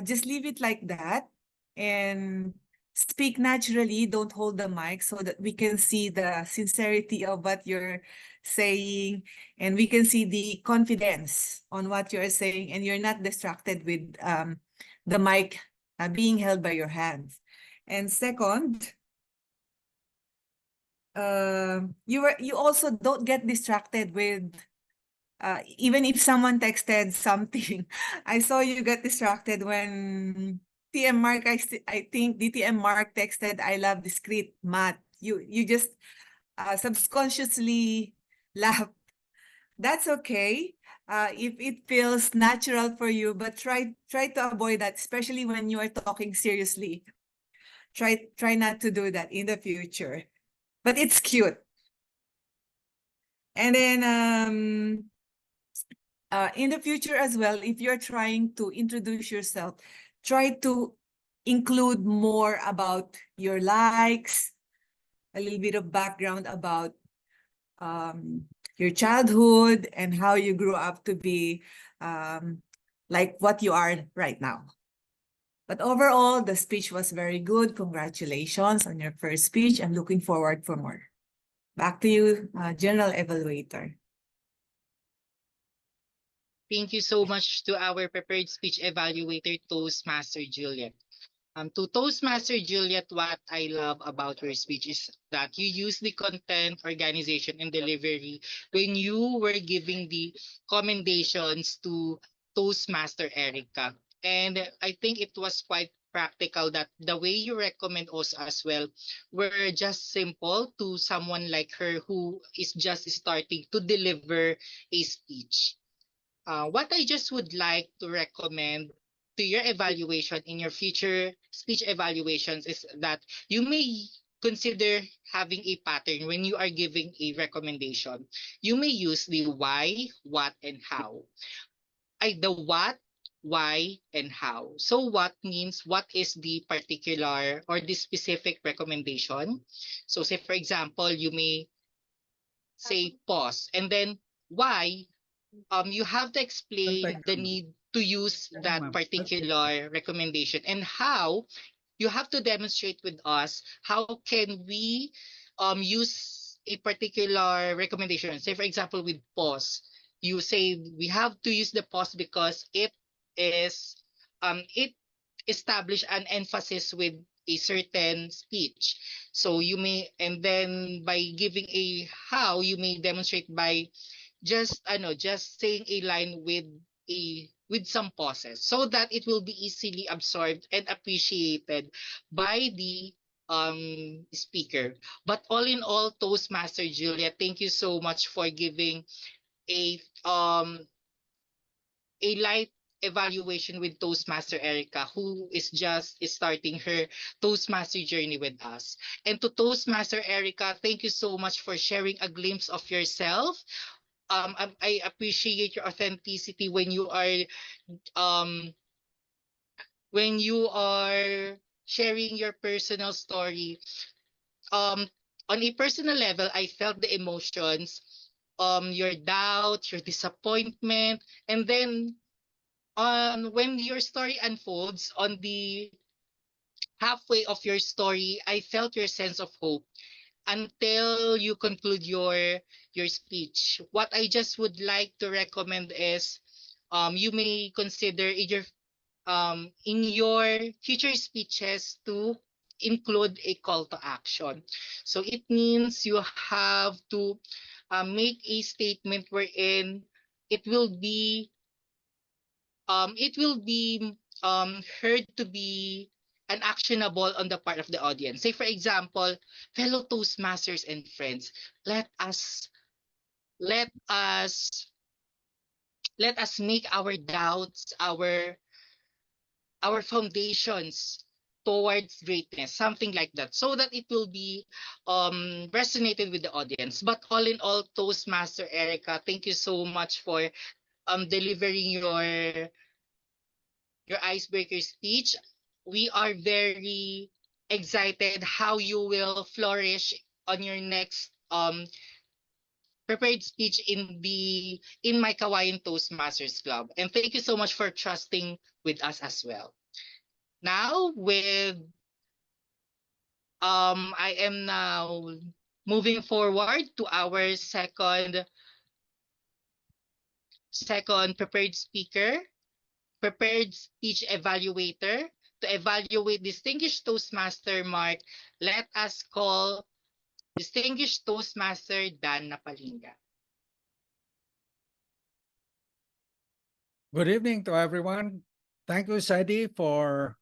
just leave it like that and speak naturally. Don't hold the mic so that we can see the sincerity of what you're saying and we can see the confidence on what you're saying, and you're not distracted with the mic being held by your hands. And second, you also don't get distracted with even if someone texted something. I saw you get distracted when TM Mark, I think DTM Mark texted, "I love discrete math." You just subconsciously laugh. That's okay. If it feels natural for you, but try to avoid that, especially when you are talking seriously. Try not to do that in the future. But it's cute. And then in the future as well, if you're trying to introduce yourself, try to include more about your likes, a little bit of background about your childhood and how you grew up to be like what you are right now. But overall, the speech was very good. Congratulations on your first speech. I'm looking forward for more. Back to you, General Evaluator. Thank you so much to our prepared speech evaluator, Toastmaster Juliet. To Toastmaster Juliet, what I love about your speech is that you use the content, organization, and delivery when you were giving the commendations to Toastmaster Erica. And I think it was quite practical that the way you recommend us as well were just simple to someone like her who is just starting to deliver a speech. What I just would like to recommend to your evaluation in your future speech evaluations is that you may consider having a pattern when you are giving a recommendation. You may use the why, what, and how. The what, why, and how. So what means what is the particular or the specific recommendation? So say for example, you may say pause and then why you have to explain the need to use that particular recommendation and how you have to demonstrate with us how can we use a particular recommendation. Say for example with pause, you say we have to use the pause because is it establish an emphasis with a certain speech. So you may, and then by giving a how, you may demonstrate by just saying a line with some pauses so that it will be easily absorbed and appreciated by the speaker. But all in all, Toastmaster Julia, thank you so much for giving a light evaluation with Toastmaster Erica, who is starting her Toastmaster journey with us. And to Toastmaster Erica, thank you so much for sharing a glimpse of yourself. I appreciate your authenticity when you are sharing your personal story. On a personal level, I felt the emotions, your doubt, your disappointment, and then when your story unfolds on the halfway of your story, I felt your sense of hope until you conclude your speech. What I just would like to recommend is you may consider in your future speeches to include a call to action. So it means you have to make a statement wherein it will be heard to be an actionable on the part of the audience. Say for example, fellow Toastmasters and friends, let us let us let us make our doubts, our foundations towards greatness, something like that, so that it will be resonated with the audience. But all in all, Toastmaster Erica, thank you so much for delivering your icebreaker speech. We are very excited how you will flourish on your next prepared speech in my Kawayan Toastmasters Club. And thank you so much for trusting with us as well. Now with I am now moving forward to our second prepared speaker, prepared speech evaluator. To evaluate distinguished Toastmaster Mark, let us call distinguished Toastmaster Dan Napalinga. Good evening to everyone. Thank you, Sadi, for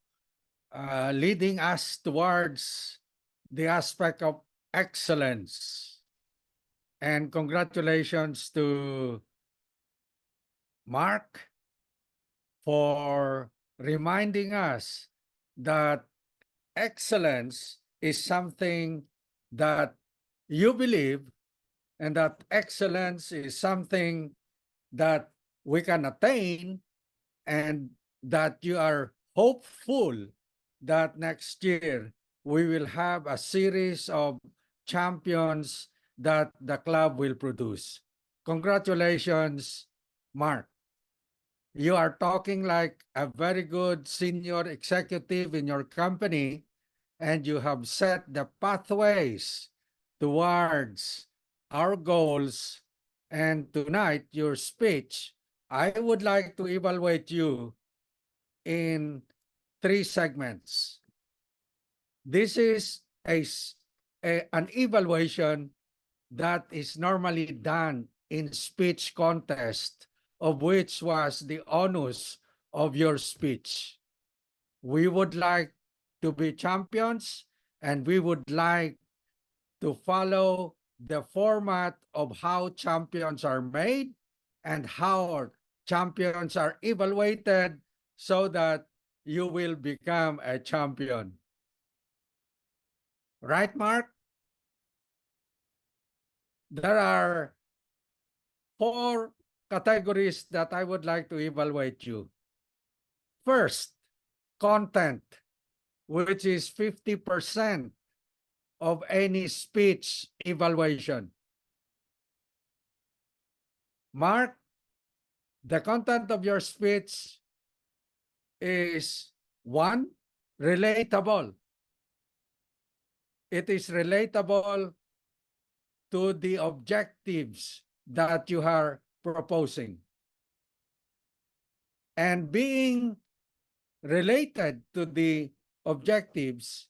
leading us towards the aspect of excellence. And congratulations to Mark for reminding us that excellence is something that you believe, and that excellence is something that we can attain, and that you are hopeful that next year we will have a series of champions that the club will produce. Congratulations, Mark. You are talking like a very good senior executive in your company, and you have set the pathways towards our goals. And tonight, your speech I would like to evaluate you in 3 segments. This is an evaluation that is normally done in speech contest, of which was the onus of your speech. We would like to be champions, and we would like to follow the format of how champions are made and how champions are evaluated so that you will become a champion. Right, Mark? There are 4 categories that I would like to evaluate you. First, content, which is 50% of any speech evaluation. Mark, the content of your speech is 1, relatable. It is relatable to the objectives that you are proposing. And being related to the objectives,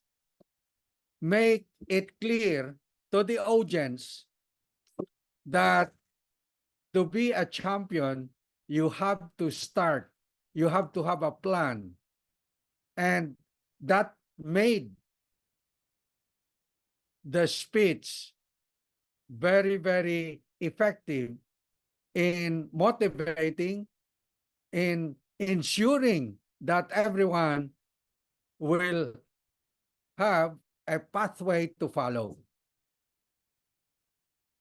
make it clear to the audience that to be a champion, you have to start, you have to have a plan. And that made the speech very, very effective in motivating, in ensuring that everyone will have a pathway to follow.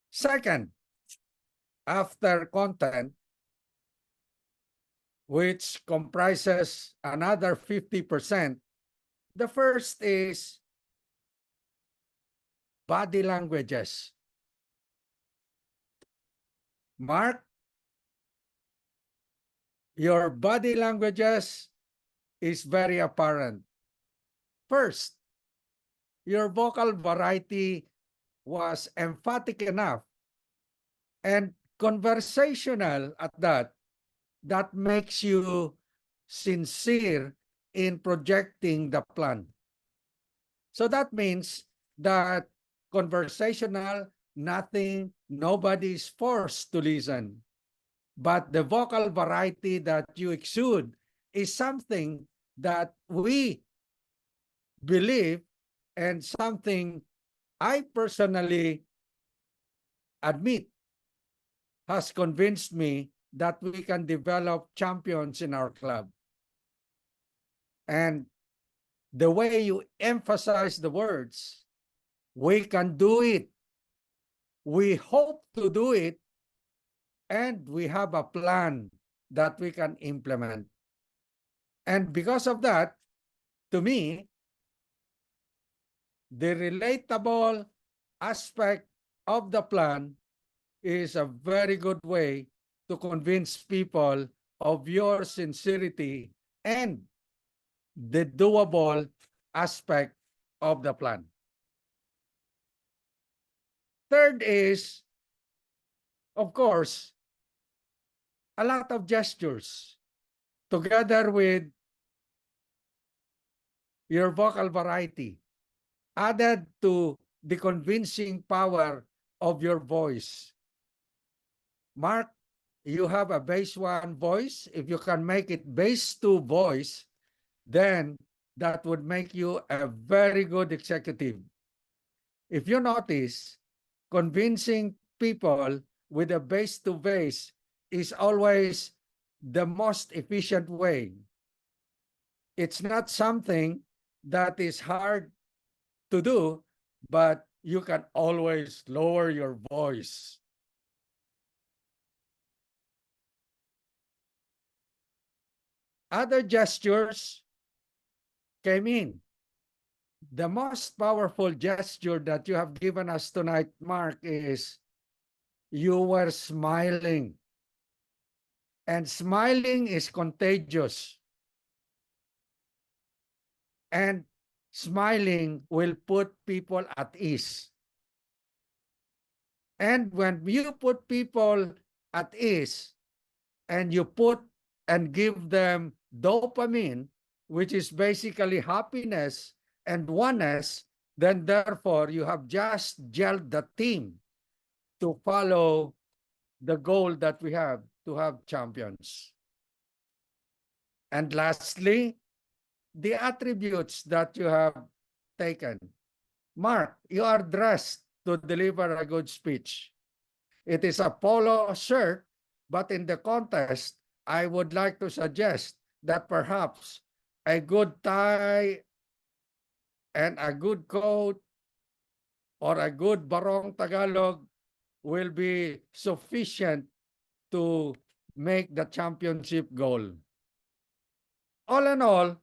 Second, after content, which comprises another 50%, the first is body languages. Mark, your body languages is very apparent. First, your vocal variety was emphatic enough and conversational at that, that makes you sincere in projecting the plan. So that means that conversational, nobody is forced to listen. But the vocal variety that you exude is something that we believe and something I personally admit has convinced me that we can develop champions in our club. And the way you emphasize the words, we can do it. We hope to do it. And we have a plan that we can implement. And because of that, to me, the relatable aspect of the plan is a very good way to convince people of your sincerity and the doable aspect of the plan. Third is, of course, a lot of gestures together with your vocal variety added to the convincing power of your voice. Mark, you have a base 1 voice. If you can make it base 2 voice, then that would make you a very good executive. If you notice, convincing people with a base 2 voice is always the most efficient way. It's not something that is hard to do, but you can always lower your voice. Other gestures came in. The most powerful gesture that you have given us tonight, Mark, is you were smiling. And smiling is contagious. And smiling will put people at ease. And when you put people at ease, and you put and give them dopamine, which is basically happiness and oneness, then therefore you have just gelled the team to follow the goal that we have to have champions. And lastly, the attributes that you have taken. Mark, you are dressed to deliver a good speech. It is a polo shirt, but in the contest, I would like to suggest that perhaps a good tie and a good coat or a good Barong Tagalog will be sufficient to make the championship goal. All in all,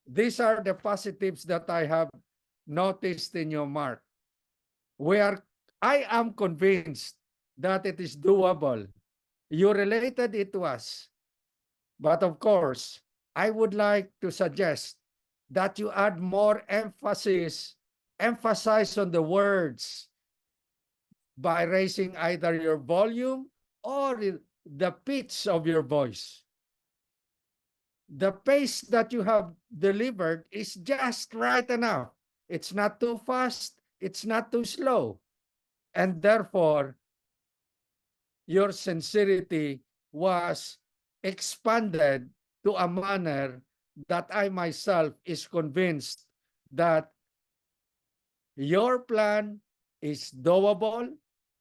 these are the positives that I have noticed in your Mark. I am convinced that it is doable. You related it to us. But of course, I would like to suggest that you add more emphasize on the words by raising either your volume or the pitch of your voice. The pace that you have delivered is just right enough. It's not too fast, it's not too slow. And therefore, your sincerity was expanded to a manner that I myself is convinced that your plan is doable,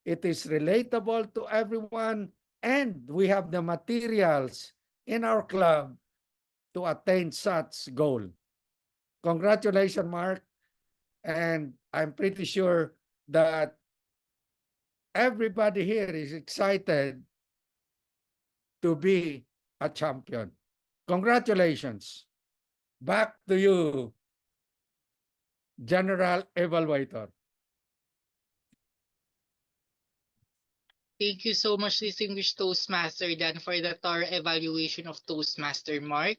it is relatable to everyone, and we have the materials in our club to attain such goal. Congratulations, Mark. And I'm pretty sure that everybody here is excited to be a champion. Congratulations. Back to you, General Evaluator. Thank you so much, distinguished Toastmaster Dan, for the thorough evaluation of Toastmaster Mark.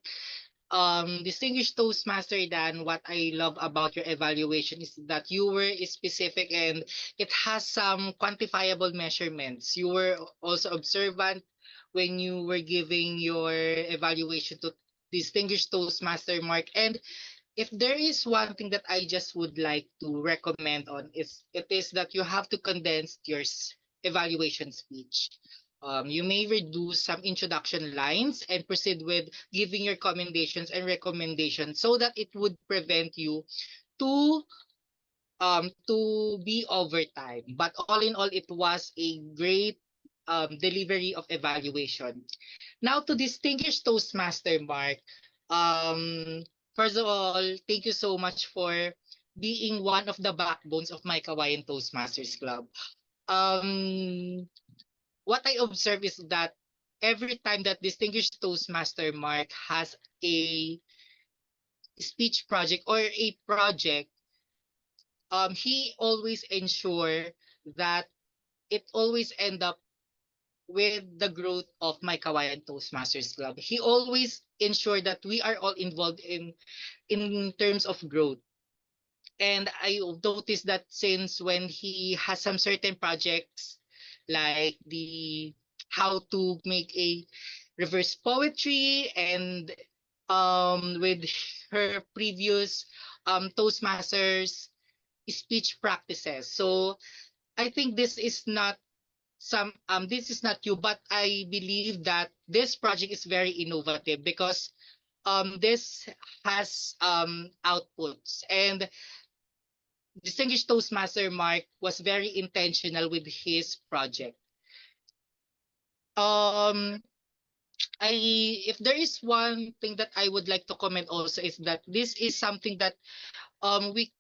Distinguished Toastmaster Dan, what I love about your evaluation is that you were specific and it has some quantifiable measurements. You were also observant when you were giving your evaluation to distinguished Toastmaster Mark. And if there is one thing that I just would like to recommend on, it is that you have to condense your evaluation speech. You may reduce some introduction lines and proceed with giving your commendations and recommendations so that it would prevent you to be overtime. But all in all, it was a great delivery of evaluation. Now to distinguished Toastmaster Mark, first of all, thank you so much for being one of the backbones of my Kawayan Toastmasters Club. What I observe is that every time that distinguished Toastmaster Mark has a speech project or a project, he always ensure that it always end up with the growth of my Kawayan Toastmasters Club. He always ensure that we are all involved in terms of growth. And I noticed that since when he has some certain projects like the how to make a reverse poetry and with her previous Toastmasters speech practices. So I think this is not you, but I believe that this project is very innovative because this has outputs, and distinguished Toastmaster Mark was very intentional with his project. If there is one thing that I would like to comment also is that this is something that we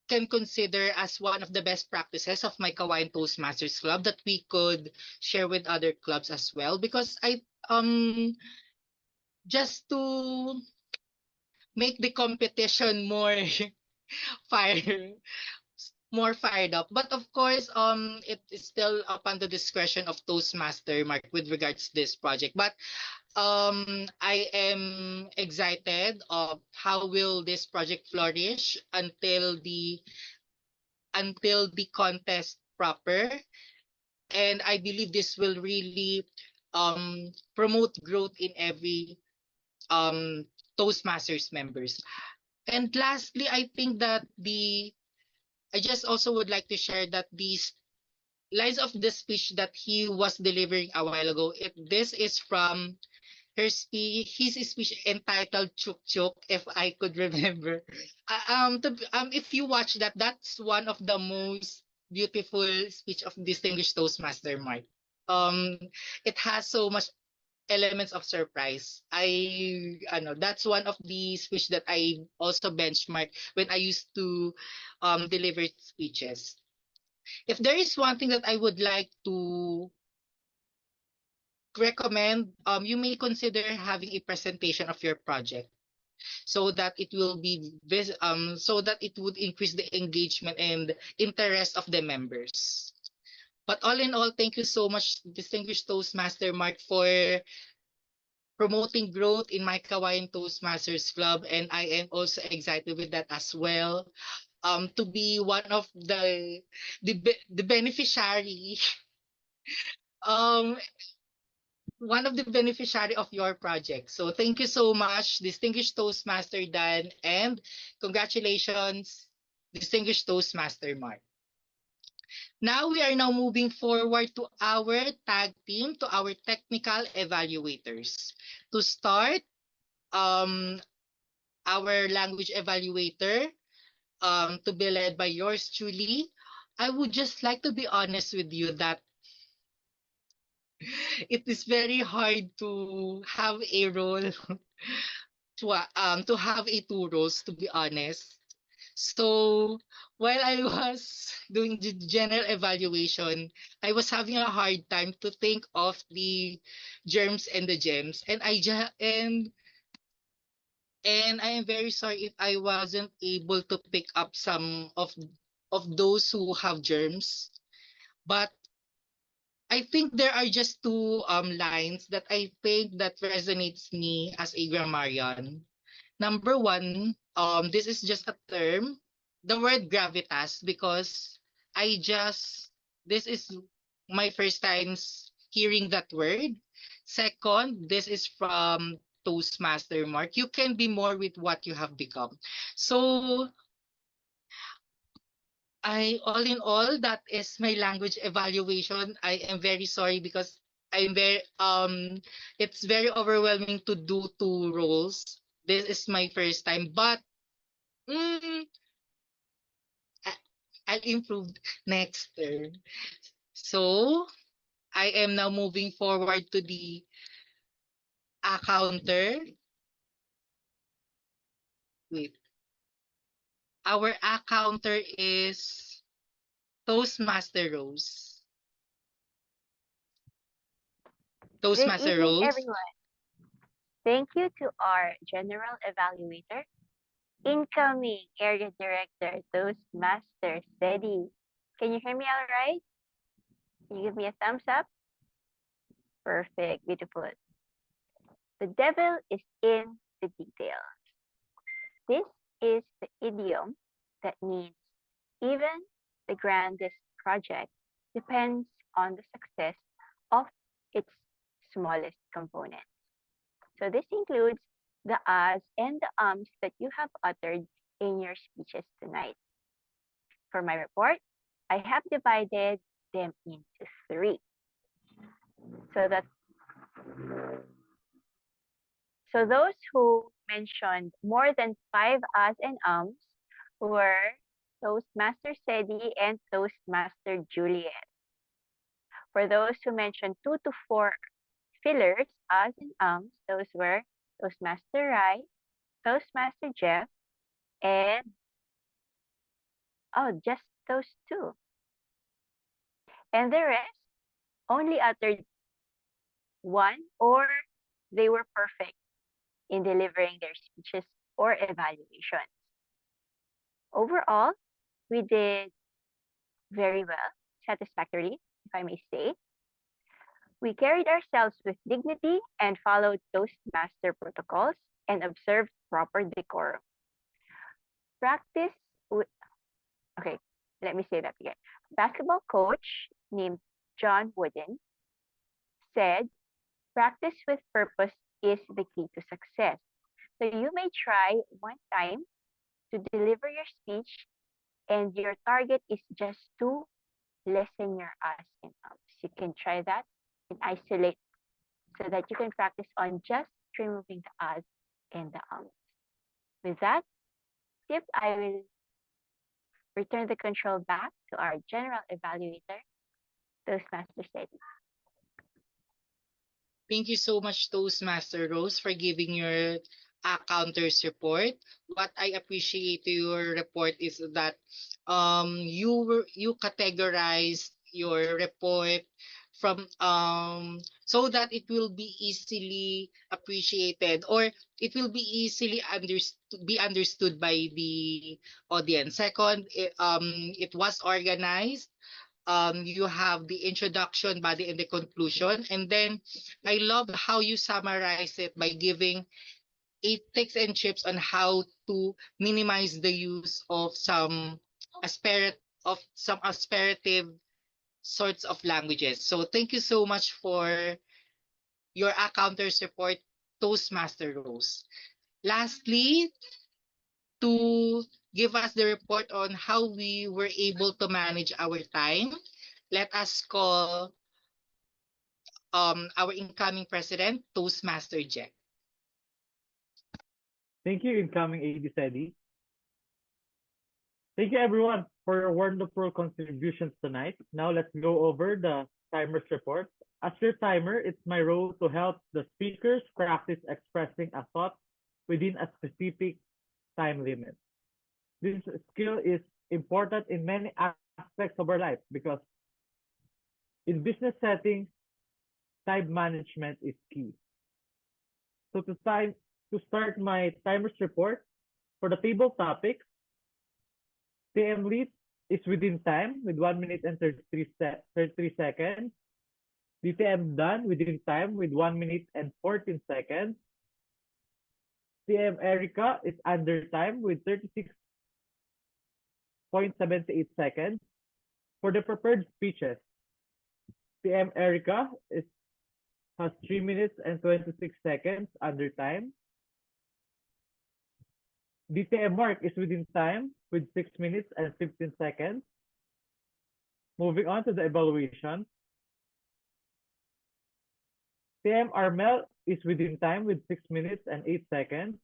can consider as one of the best practices of my Kawayan Toastmasters Club that we could share with other clubs as well, because I just to make the competition more fire more fired up. But of course, it is still upon the discretion of Toastmaster Mark with regards to this project. But I am excited of how will this project flourish until the contest proper. And I believe this will really promote growth in every Toastmasters members. And lastly, I think that I just also would like to share that these lines of the speech that he was delivering a while ago, this is from his speech entitled Chuk Chuk, if I could remember. If you watch that, that's one of the most beautiful speech of distinguished Toastmaster Mark. Um, it has so much elements of surprise. That's one of the speech that I also benchmark when I used to deliver speeches. If there is one thing that I would like to recommend, you may consider having a presentation of your project so that it will be so that it would increase the engagement and interest of the members. But all in all, thank you so much, distinguished Toastmaster Mark, for promoting growth in my Kawayan Toastmasters Club, and I am also excited with that as well. To be one of the beneficiary, um, one of the beneficiary of your project. So thank you so much, distinguished Toastmaster Dan, and congratulations, distinguished Toastmaster Mark. Now we are now moving forward to our tag team, to our technical evaluators. To start, our language evaluator, to be led by yours truly. I would just like to be honest with you that it is very hard to have a role to have a two roles, to be honest. So while I was doing the general evaluation, I was having a hard time to think of the germs and the gems, and I am very sorry if I wasn't able to pick up some of those who have germs. But I think there are just two lines that I think that resonates me as a grammarian. Number one, this is just a term, the word gravitas, because this is my first time hearing that word. Second, this is from Toastmaster Mark. You can be more with what you have become. So all in all, that is my language evaluation. I am very sorry because it's very overwhelming to do two roles. This is my first time, but mm, I'll improve next term. So I am now moving forward to the counter. Wait. Our counter is Toastmaster Rose. Good Toastmaster evening, Rose. everyone. Thank you to our General Evaluator, Incoming Area Director, Toastmaster Steady. Can you hear me all right? Can you give me a thumbs up? Perfect, beautiful. The devil is in the details. This is the idiom that means even the grandest project depends on the success of its smallest component. So this includes the ahs and the ums that you have uttered in your speeches tonight. For my report, I have divided them into three. So those who mentioned more than 5 ahs and ums were Toastmaster Sedi and Toastmaster Juliet. For those who mentioned 2 to 4 fillers, ahs and ums, those were Toastmaster Rai, Toastmaster Jeff, and just those two. And the rest only uttered one or they were perfect in delivering their speeches or evaluations. Overall, we did very well, satisfactorily, if I may say. We carried ourselves with dignity and followed Toastmaster protocols and observed proper decorum. Okay, let me say that again. Basketball coach named John Wooden said Practice with purpose is the key to success. So you may try one time to deliver your speech, and your target is just to lessen your us and ums. You can try that and isolate so that you can practice on just removing the us and the ums. With that, Skip, I will return the control back to our general evaluator, Toastmaster Steady. Thank you so much, Toastmaster Rose, for giving your counters report. What I appreciate to your report is that you categorized your report from so that it will be easily appreciated, or it will be easily understood by the audience. Second, it was organized. You have the introduction, body, and the conclusion. And then I love how you summarize it by giving 8 tips and tips on how to minimize the use of some aspirative sorts of languages. So thank you so much for your counters report, Toastmaster Rose. Lastly, to give us the report on how we were able to manage our time, let us call our incoming president, Toastmaster Jeff. Thank you, incoming AD Sedi. Thank you, everyone, for your wonderful contributions tonight. Now let's go over the timer's report. As your timer, it's my role to help the speakers practice expressing a thought within a specific time limit. This skill is important in many aspects of our life because in business settings, time management is key. So to start my timer's report, for the table topics, TM lead is within time with 1 minute and 33 seconds. DTM done within time with 1 minute and 14 seconds. TM Erica is under time with 36.78 seconds. For the prepared speeches, TM Erica has 3 minutes and 26 seconds under time. DTM Mark is within time with 6 minutes and 15 seconds. Moving on to the evaluation. TM Armel is within time with 6 minutes and 8 seconds.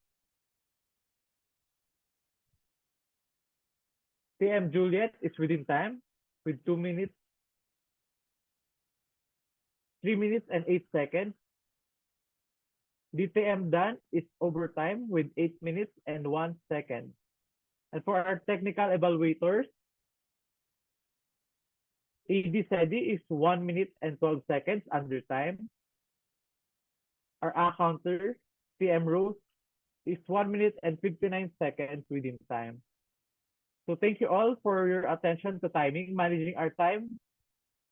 TM Juliet is within time with 3 minutes and 8 seconds. DTM Dan is overtime with 8 minutes and 1 second. And for our technical evaluators, AD Sedi is 1 minute and 12 seconds under time. Our counter, TM Rose, is 1 minute and 59 seconds within time. So thank you all for your attention to timing. Managing our time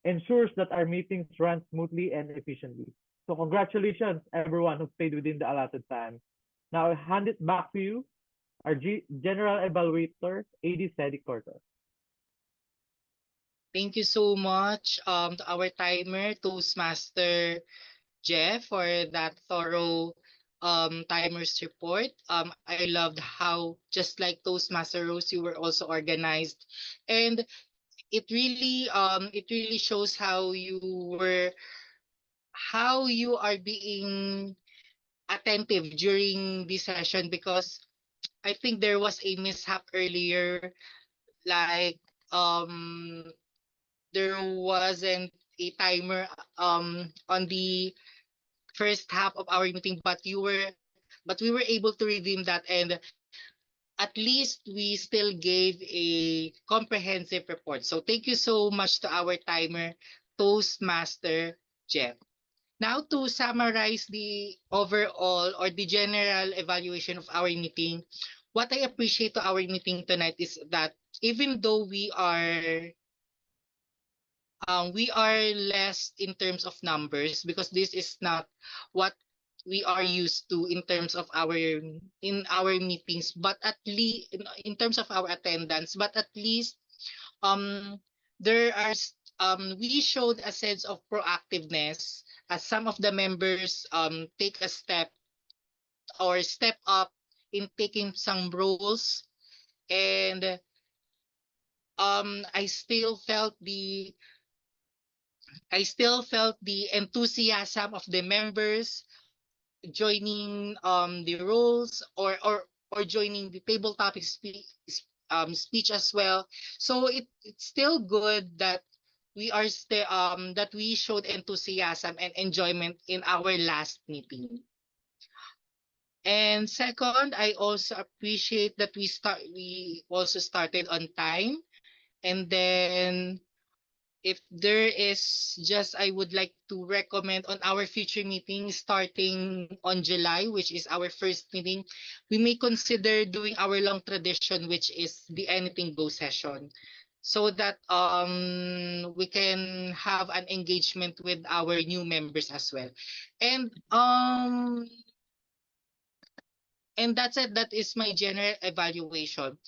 ensures that our meetings run smoothly and efficiently. So congratulations, everyone who stayed within the allotted time. Now I'll hand it back to you, our General Evaluator, AD Sedi Corto. Thank you so much to our timer, Toastmaster Jeff, for that thorough timers report. I loved how, just like Toastmaster Rose, you were also organized, and it really shows how you are being attentive during this session, because I think there was a mishap earlier, like there wasn't a timer on the first half of our meeting, but we were able to redeem that, and at least we still gave a comprehensive report. So thank you so much to our timer, Toastmaster Jeff. Now, to summarize the overall or the general evaluation of our meeting, what I appreciate to our meeting tonight is that even though we are less in terms of numbers, because this is not what we are used to in terms of our meetings, but at least in terms of our attendance, but at least there are we showed a sense of proactiveness as some of the members take a step or step up in taking some roles, and I still felt the enthusiasm of the members joining the roles, or joining the table topic speech as well. So it's still good that we are still that we showed enthusiasm and enjoyment in our last meeting. And second, I also appreciate that we also started on time. And then if there is just, I would like to recommend on our future meeting starting on July, which is our first meeting, we may consider doing our long tradition, which is the Anything Goes session, so that we can have an engagement with our new members as well. And that's it. That is my general evaluation.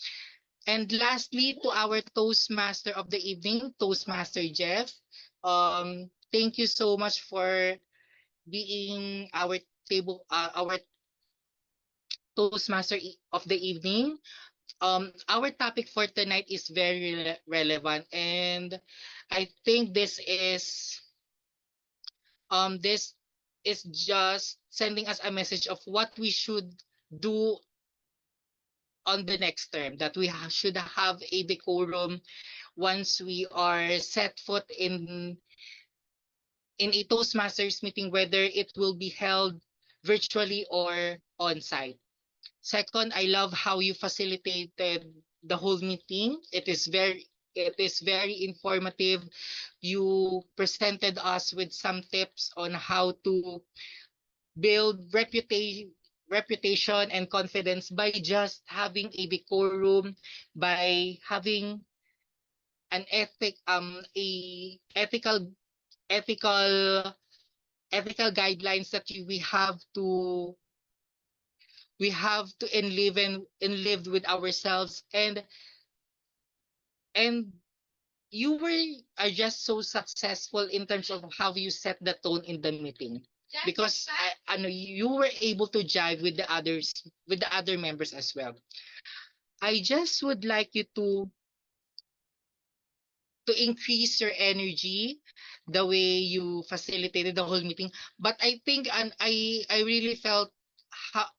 And lastly, to our Toastmaster of the evening, Toastmaster Jeff, thank you so much for being our Toastmaster of the evening. Our topic for tonight is very relevant, and I think this is just sending us a message of what we should do on the next term, that we should have a decorum once we are set foot in a Toastmasters meeting, whether it will be held virtually or on site. Second, I love how you facilitated the whole meeting. It is very informative. You presented us with some tips on how to build reputation and confidence by just having a decorum, by having an ethical guidelines that we have to enlive with ourselves, and you are just so successful in terms of how you set the tone in the meeting, because you were able to jive with the other members as well. I just would like you to increase your energy the way you facilitated the whole meeting. But I think, and I really felt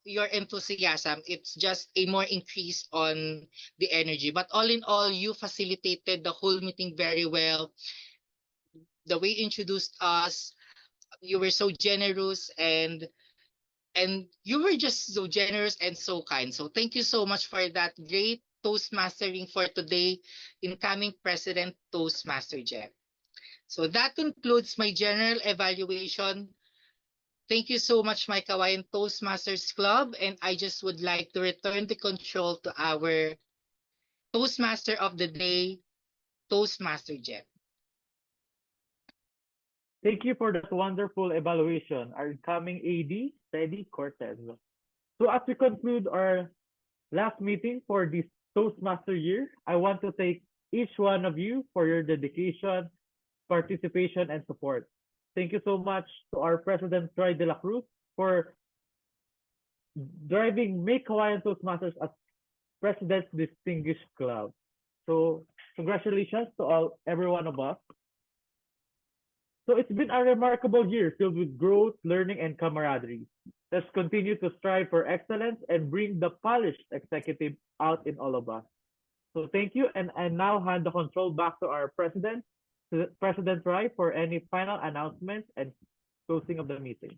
your enthusiasm. It's just a more increase on the energy. But all in all, you facilitated the whole meeting very well. The way you introduced us, you were so generous, and you were just so generous and so kind. So thank you so much for that great Toastmastering for today, incoming President Toastmaster Jeff. So that concludes my general evaluation. Thank you so much, my Kawayan Toastmasters Club, and I just would like to return the control to our Toastmaster of the day, Toastmaster Jeff. Thank you for that wonderful evaluation, our incoming AD, Teddy Cortez. So as we conclude our last meeting for this Toastmaster year, I want to thank each one of you for your dedication, participation, and support. Thank you so much to our President Troy De La Cruz for driving Make Hawaiian Toastmasters as President's Distinguished Club. So congratulations to every one of us. So it's been a remarkable year filled with growth, learning, and camaraderie. Let's continue to strive for excellence and bring the polished executive out in all of us. So thank you, and I now hand the control back to our President, President Troy, for any final announcements and closing of the meeting.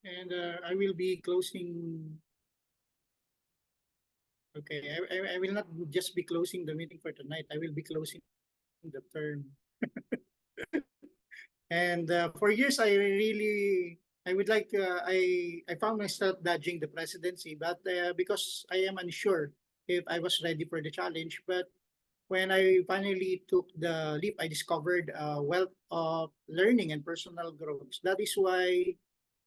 And I will be closing. Okay, I will not just be closing the meeting for tonight. I will be closing the term. And for years, I would like, I found myself dodging the presidency, but because I am unsure if I was ready for the challenge. But when I finally took the leap, I discovered a wealth of learning and personal growth. That is why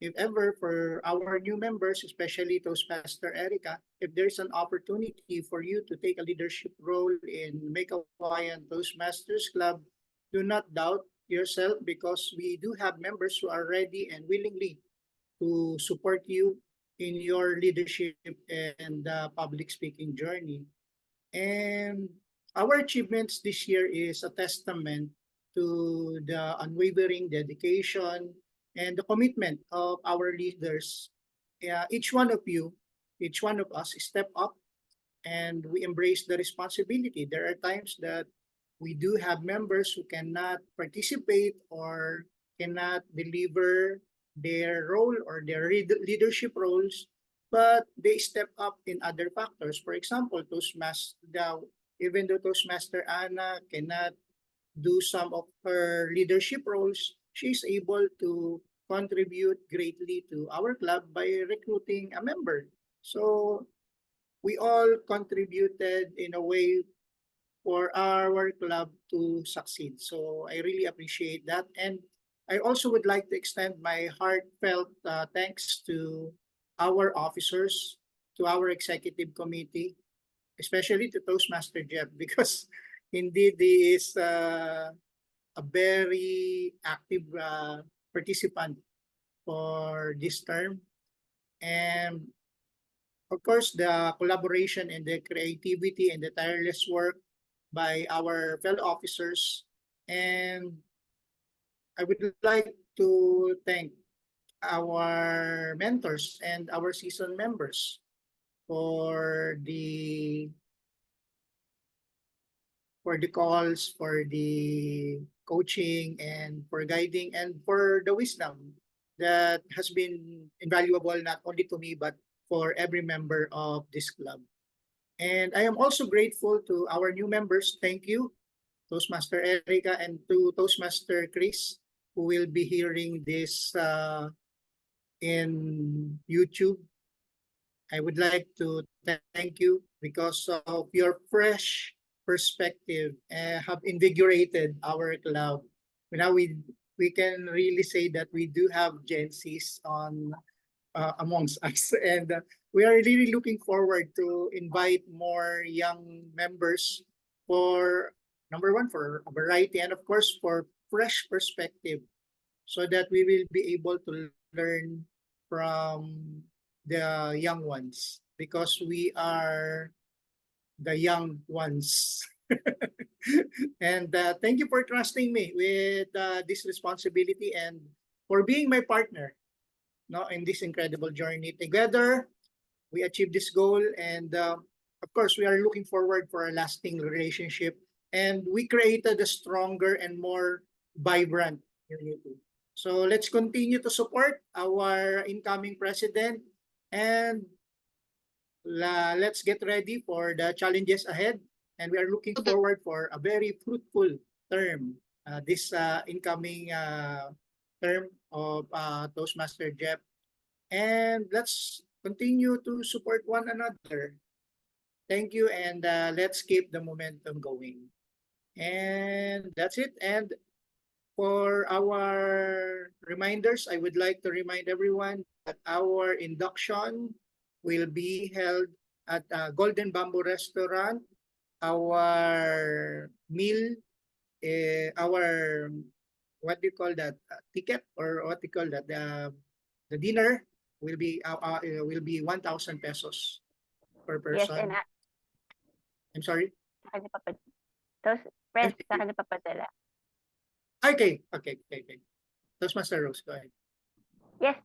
if ever for our new members, especially Toastmaster Erica, if there's an opportunity for you to take a leadership role in Make Hawaiian Toastmasters Club, do not doubt yourself, because we do have members who are ready and willingly to support you in your leadership and public speaking journey. And our achievements this year is a testament to the unwavering dedication and the commitment of our leaders. Each one of you, each one of us step up and we embrace the responsibility. There are times that we do have members who cannot participate or cannot deliver their role or their leadership roles, but they step up in other factors. For example, even though Toastmaster Anna cannot do some of her leadership roles, she's able to contribute greatly to our club by recruiting a member. So we all contributed in a way for our club to succeed. So I really appreciate that. And I also would like to extend my heartfelt thanks to our officers, to our executive committee, especially to Toastmaster Jeff, because indeed he is a very active participant for this term. And of course, the collaboration and the creativity and the tireless work by our fellow officers. And I would like to thank our mentors and our seasoned members for the calls, for the coaching, and for guiding, and for the wisdom that has been invaluable not only to me but for every member of this club. And I am also grateful to our new members. Thank you, Toastmaster Erica, and to Toastmaster Chris, who will be hearing this in YouTube. I would like to thank you because of your fresh perspective have invigorated our club. Now we can really say that we do have Gen Zs on amongst us, and we are really looking forward to invite more young members for number one, for a variety, and of course for fresh perspective, so that we will be able to learn from the young ones, because we are the young ones. And thank you for trusting me with this responsibility and for being my partner in this incredible journey. Together, we achieved this goal, and of course, we are looking forward for a lasting relationship, and we created a stronger and more vibrant community. So let's continue to support our incoming president, and let's get ready for the challenges ahead. And we are looking forward for a very fruitful term, this incoming term of Toastmaster Jeff. And let's continue to support one another. Thank you, and let's keep the momentum going. And that's it. And for our reminders, I would like to remind everyone that our induction will be held at Golden Bamboo Restaurant. Our meal, our, what do you call that, ticket, or what do you call that, the dinner will be 1,000 pesos per person. Yes, and I'm sorry? Those friends sa akin napapadala. Okay. Toastmaster Rose, go ahead. Yes.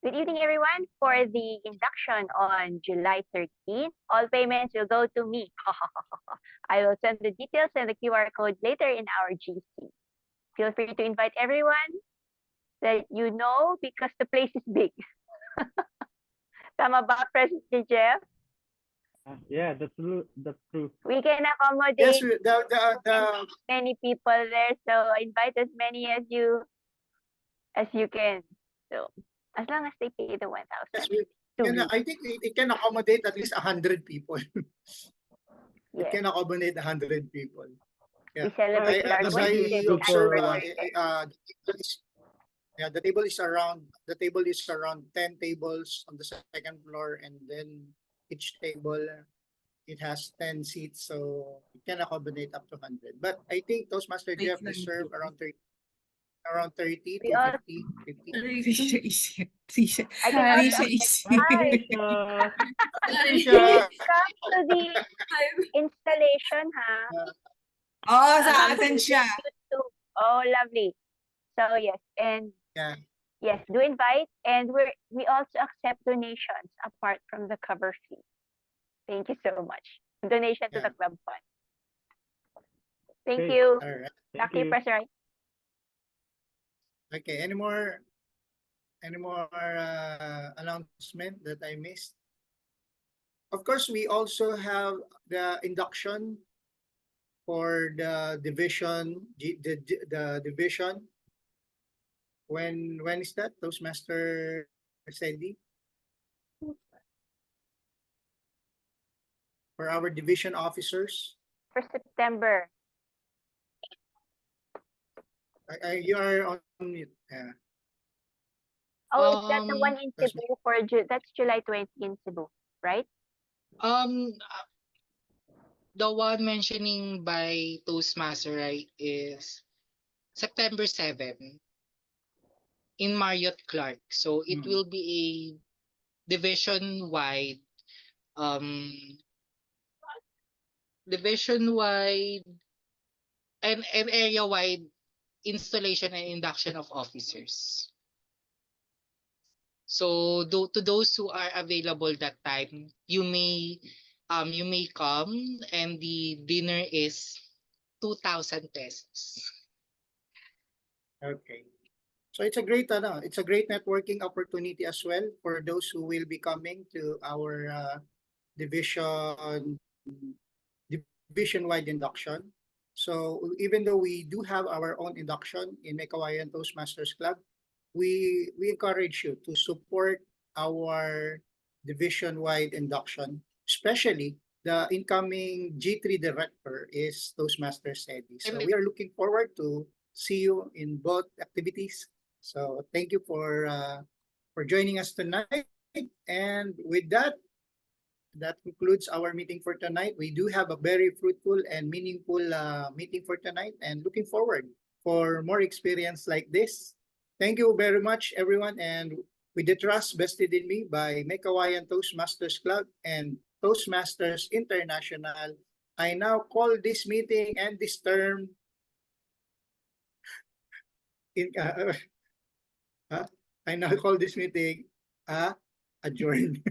Good evening, everyone. For the induction on July 13th, all payments will go to me. I will send the details and the QR code later in our GC. Feel free to invite everyone that you know, because the place is big. Tama ba, President Jeff? Yeah, that's true. We can Yes, accommodate the many people there, so invite as many as you can. So as long as they pay the 1,000. yes, I think it can accommodate at least 100 people. It Yes. can accommodate 100 people. We celebrate our As I 25th observe, Yeah, the table is around 10 tables on the second floor, and then each table it has 10 seats, so it can accommodate up to 100. But I think Toastmaster Wait Jeff lang deserve po. around 30 to Yeah. 50. Trisha is Trisha. I can also Trisha is Hi. Trisha. Please come to the installation, ha? Oh, sa Come to atin the siya. YouTube. Oh, lovely. So yes, and Yeah. yes, do invite, and we also accept donations apart from the cover fee. Thank you so much. Donation to the Yeah. club fund. Thank Okay. you. All right. Back to you, President. Okay. Any more announcement that I missed? Of course, we also have the induction for the division, the division. When is that? Toastmaster Sedi? For our division officers. For September. You are on mute. Yeah. Oh, is that the one in that's Cebu for that's July 20 in Cebu, right? The one mentioning by Toastmaster, right, is September 7 in Marriott Clark. So it will be a division-wide um and area-wide installation and induction of officers. So to those who are available that time, you may come, and the dinner is 2,000 pesos. Okay. So it's a great networking opportunity as well for those who will be coming to our division-wide induction. So even though we do have our own induction in May Kawayan Toastmasters Club, we encourage you to support our division-wide induction, especially the incoming G3 director is Toastmaster Sedi. So we are looking forward to see you in both activities. So thank you for joining us tonight. And with that concludes our meeting for tonight. We do have a very fruitful and meaningful meeting for tonight, and looking forward for more experience like this. Thank you very much, everyone. And with the trust vested in me by May Kawayan Toastmasters Club and Toastmasters International, I now call this meeting and this term I now call this meeting adjourned.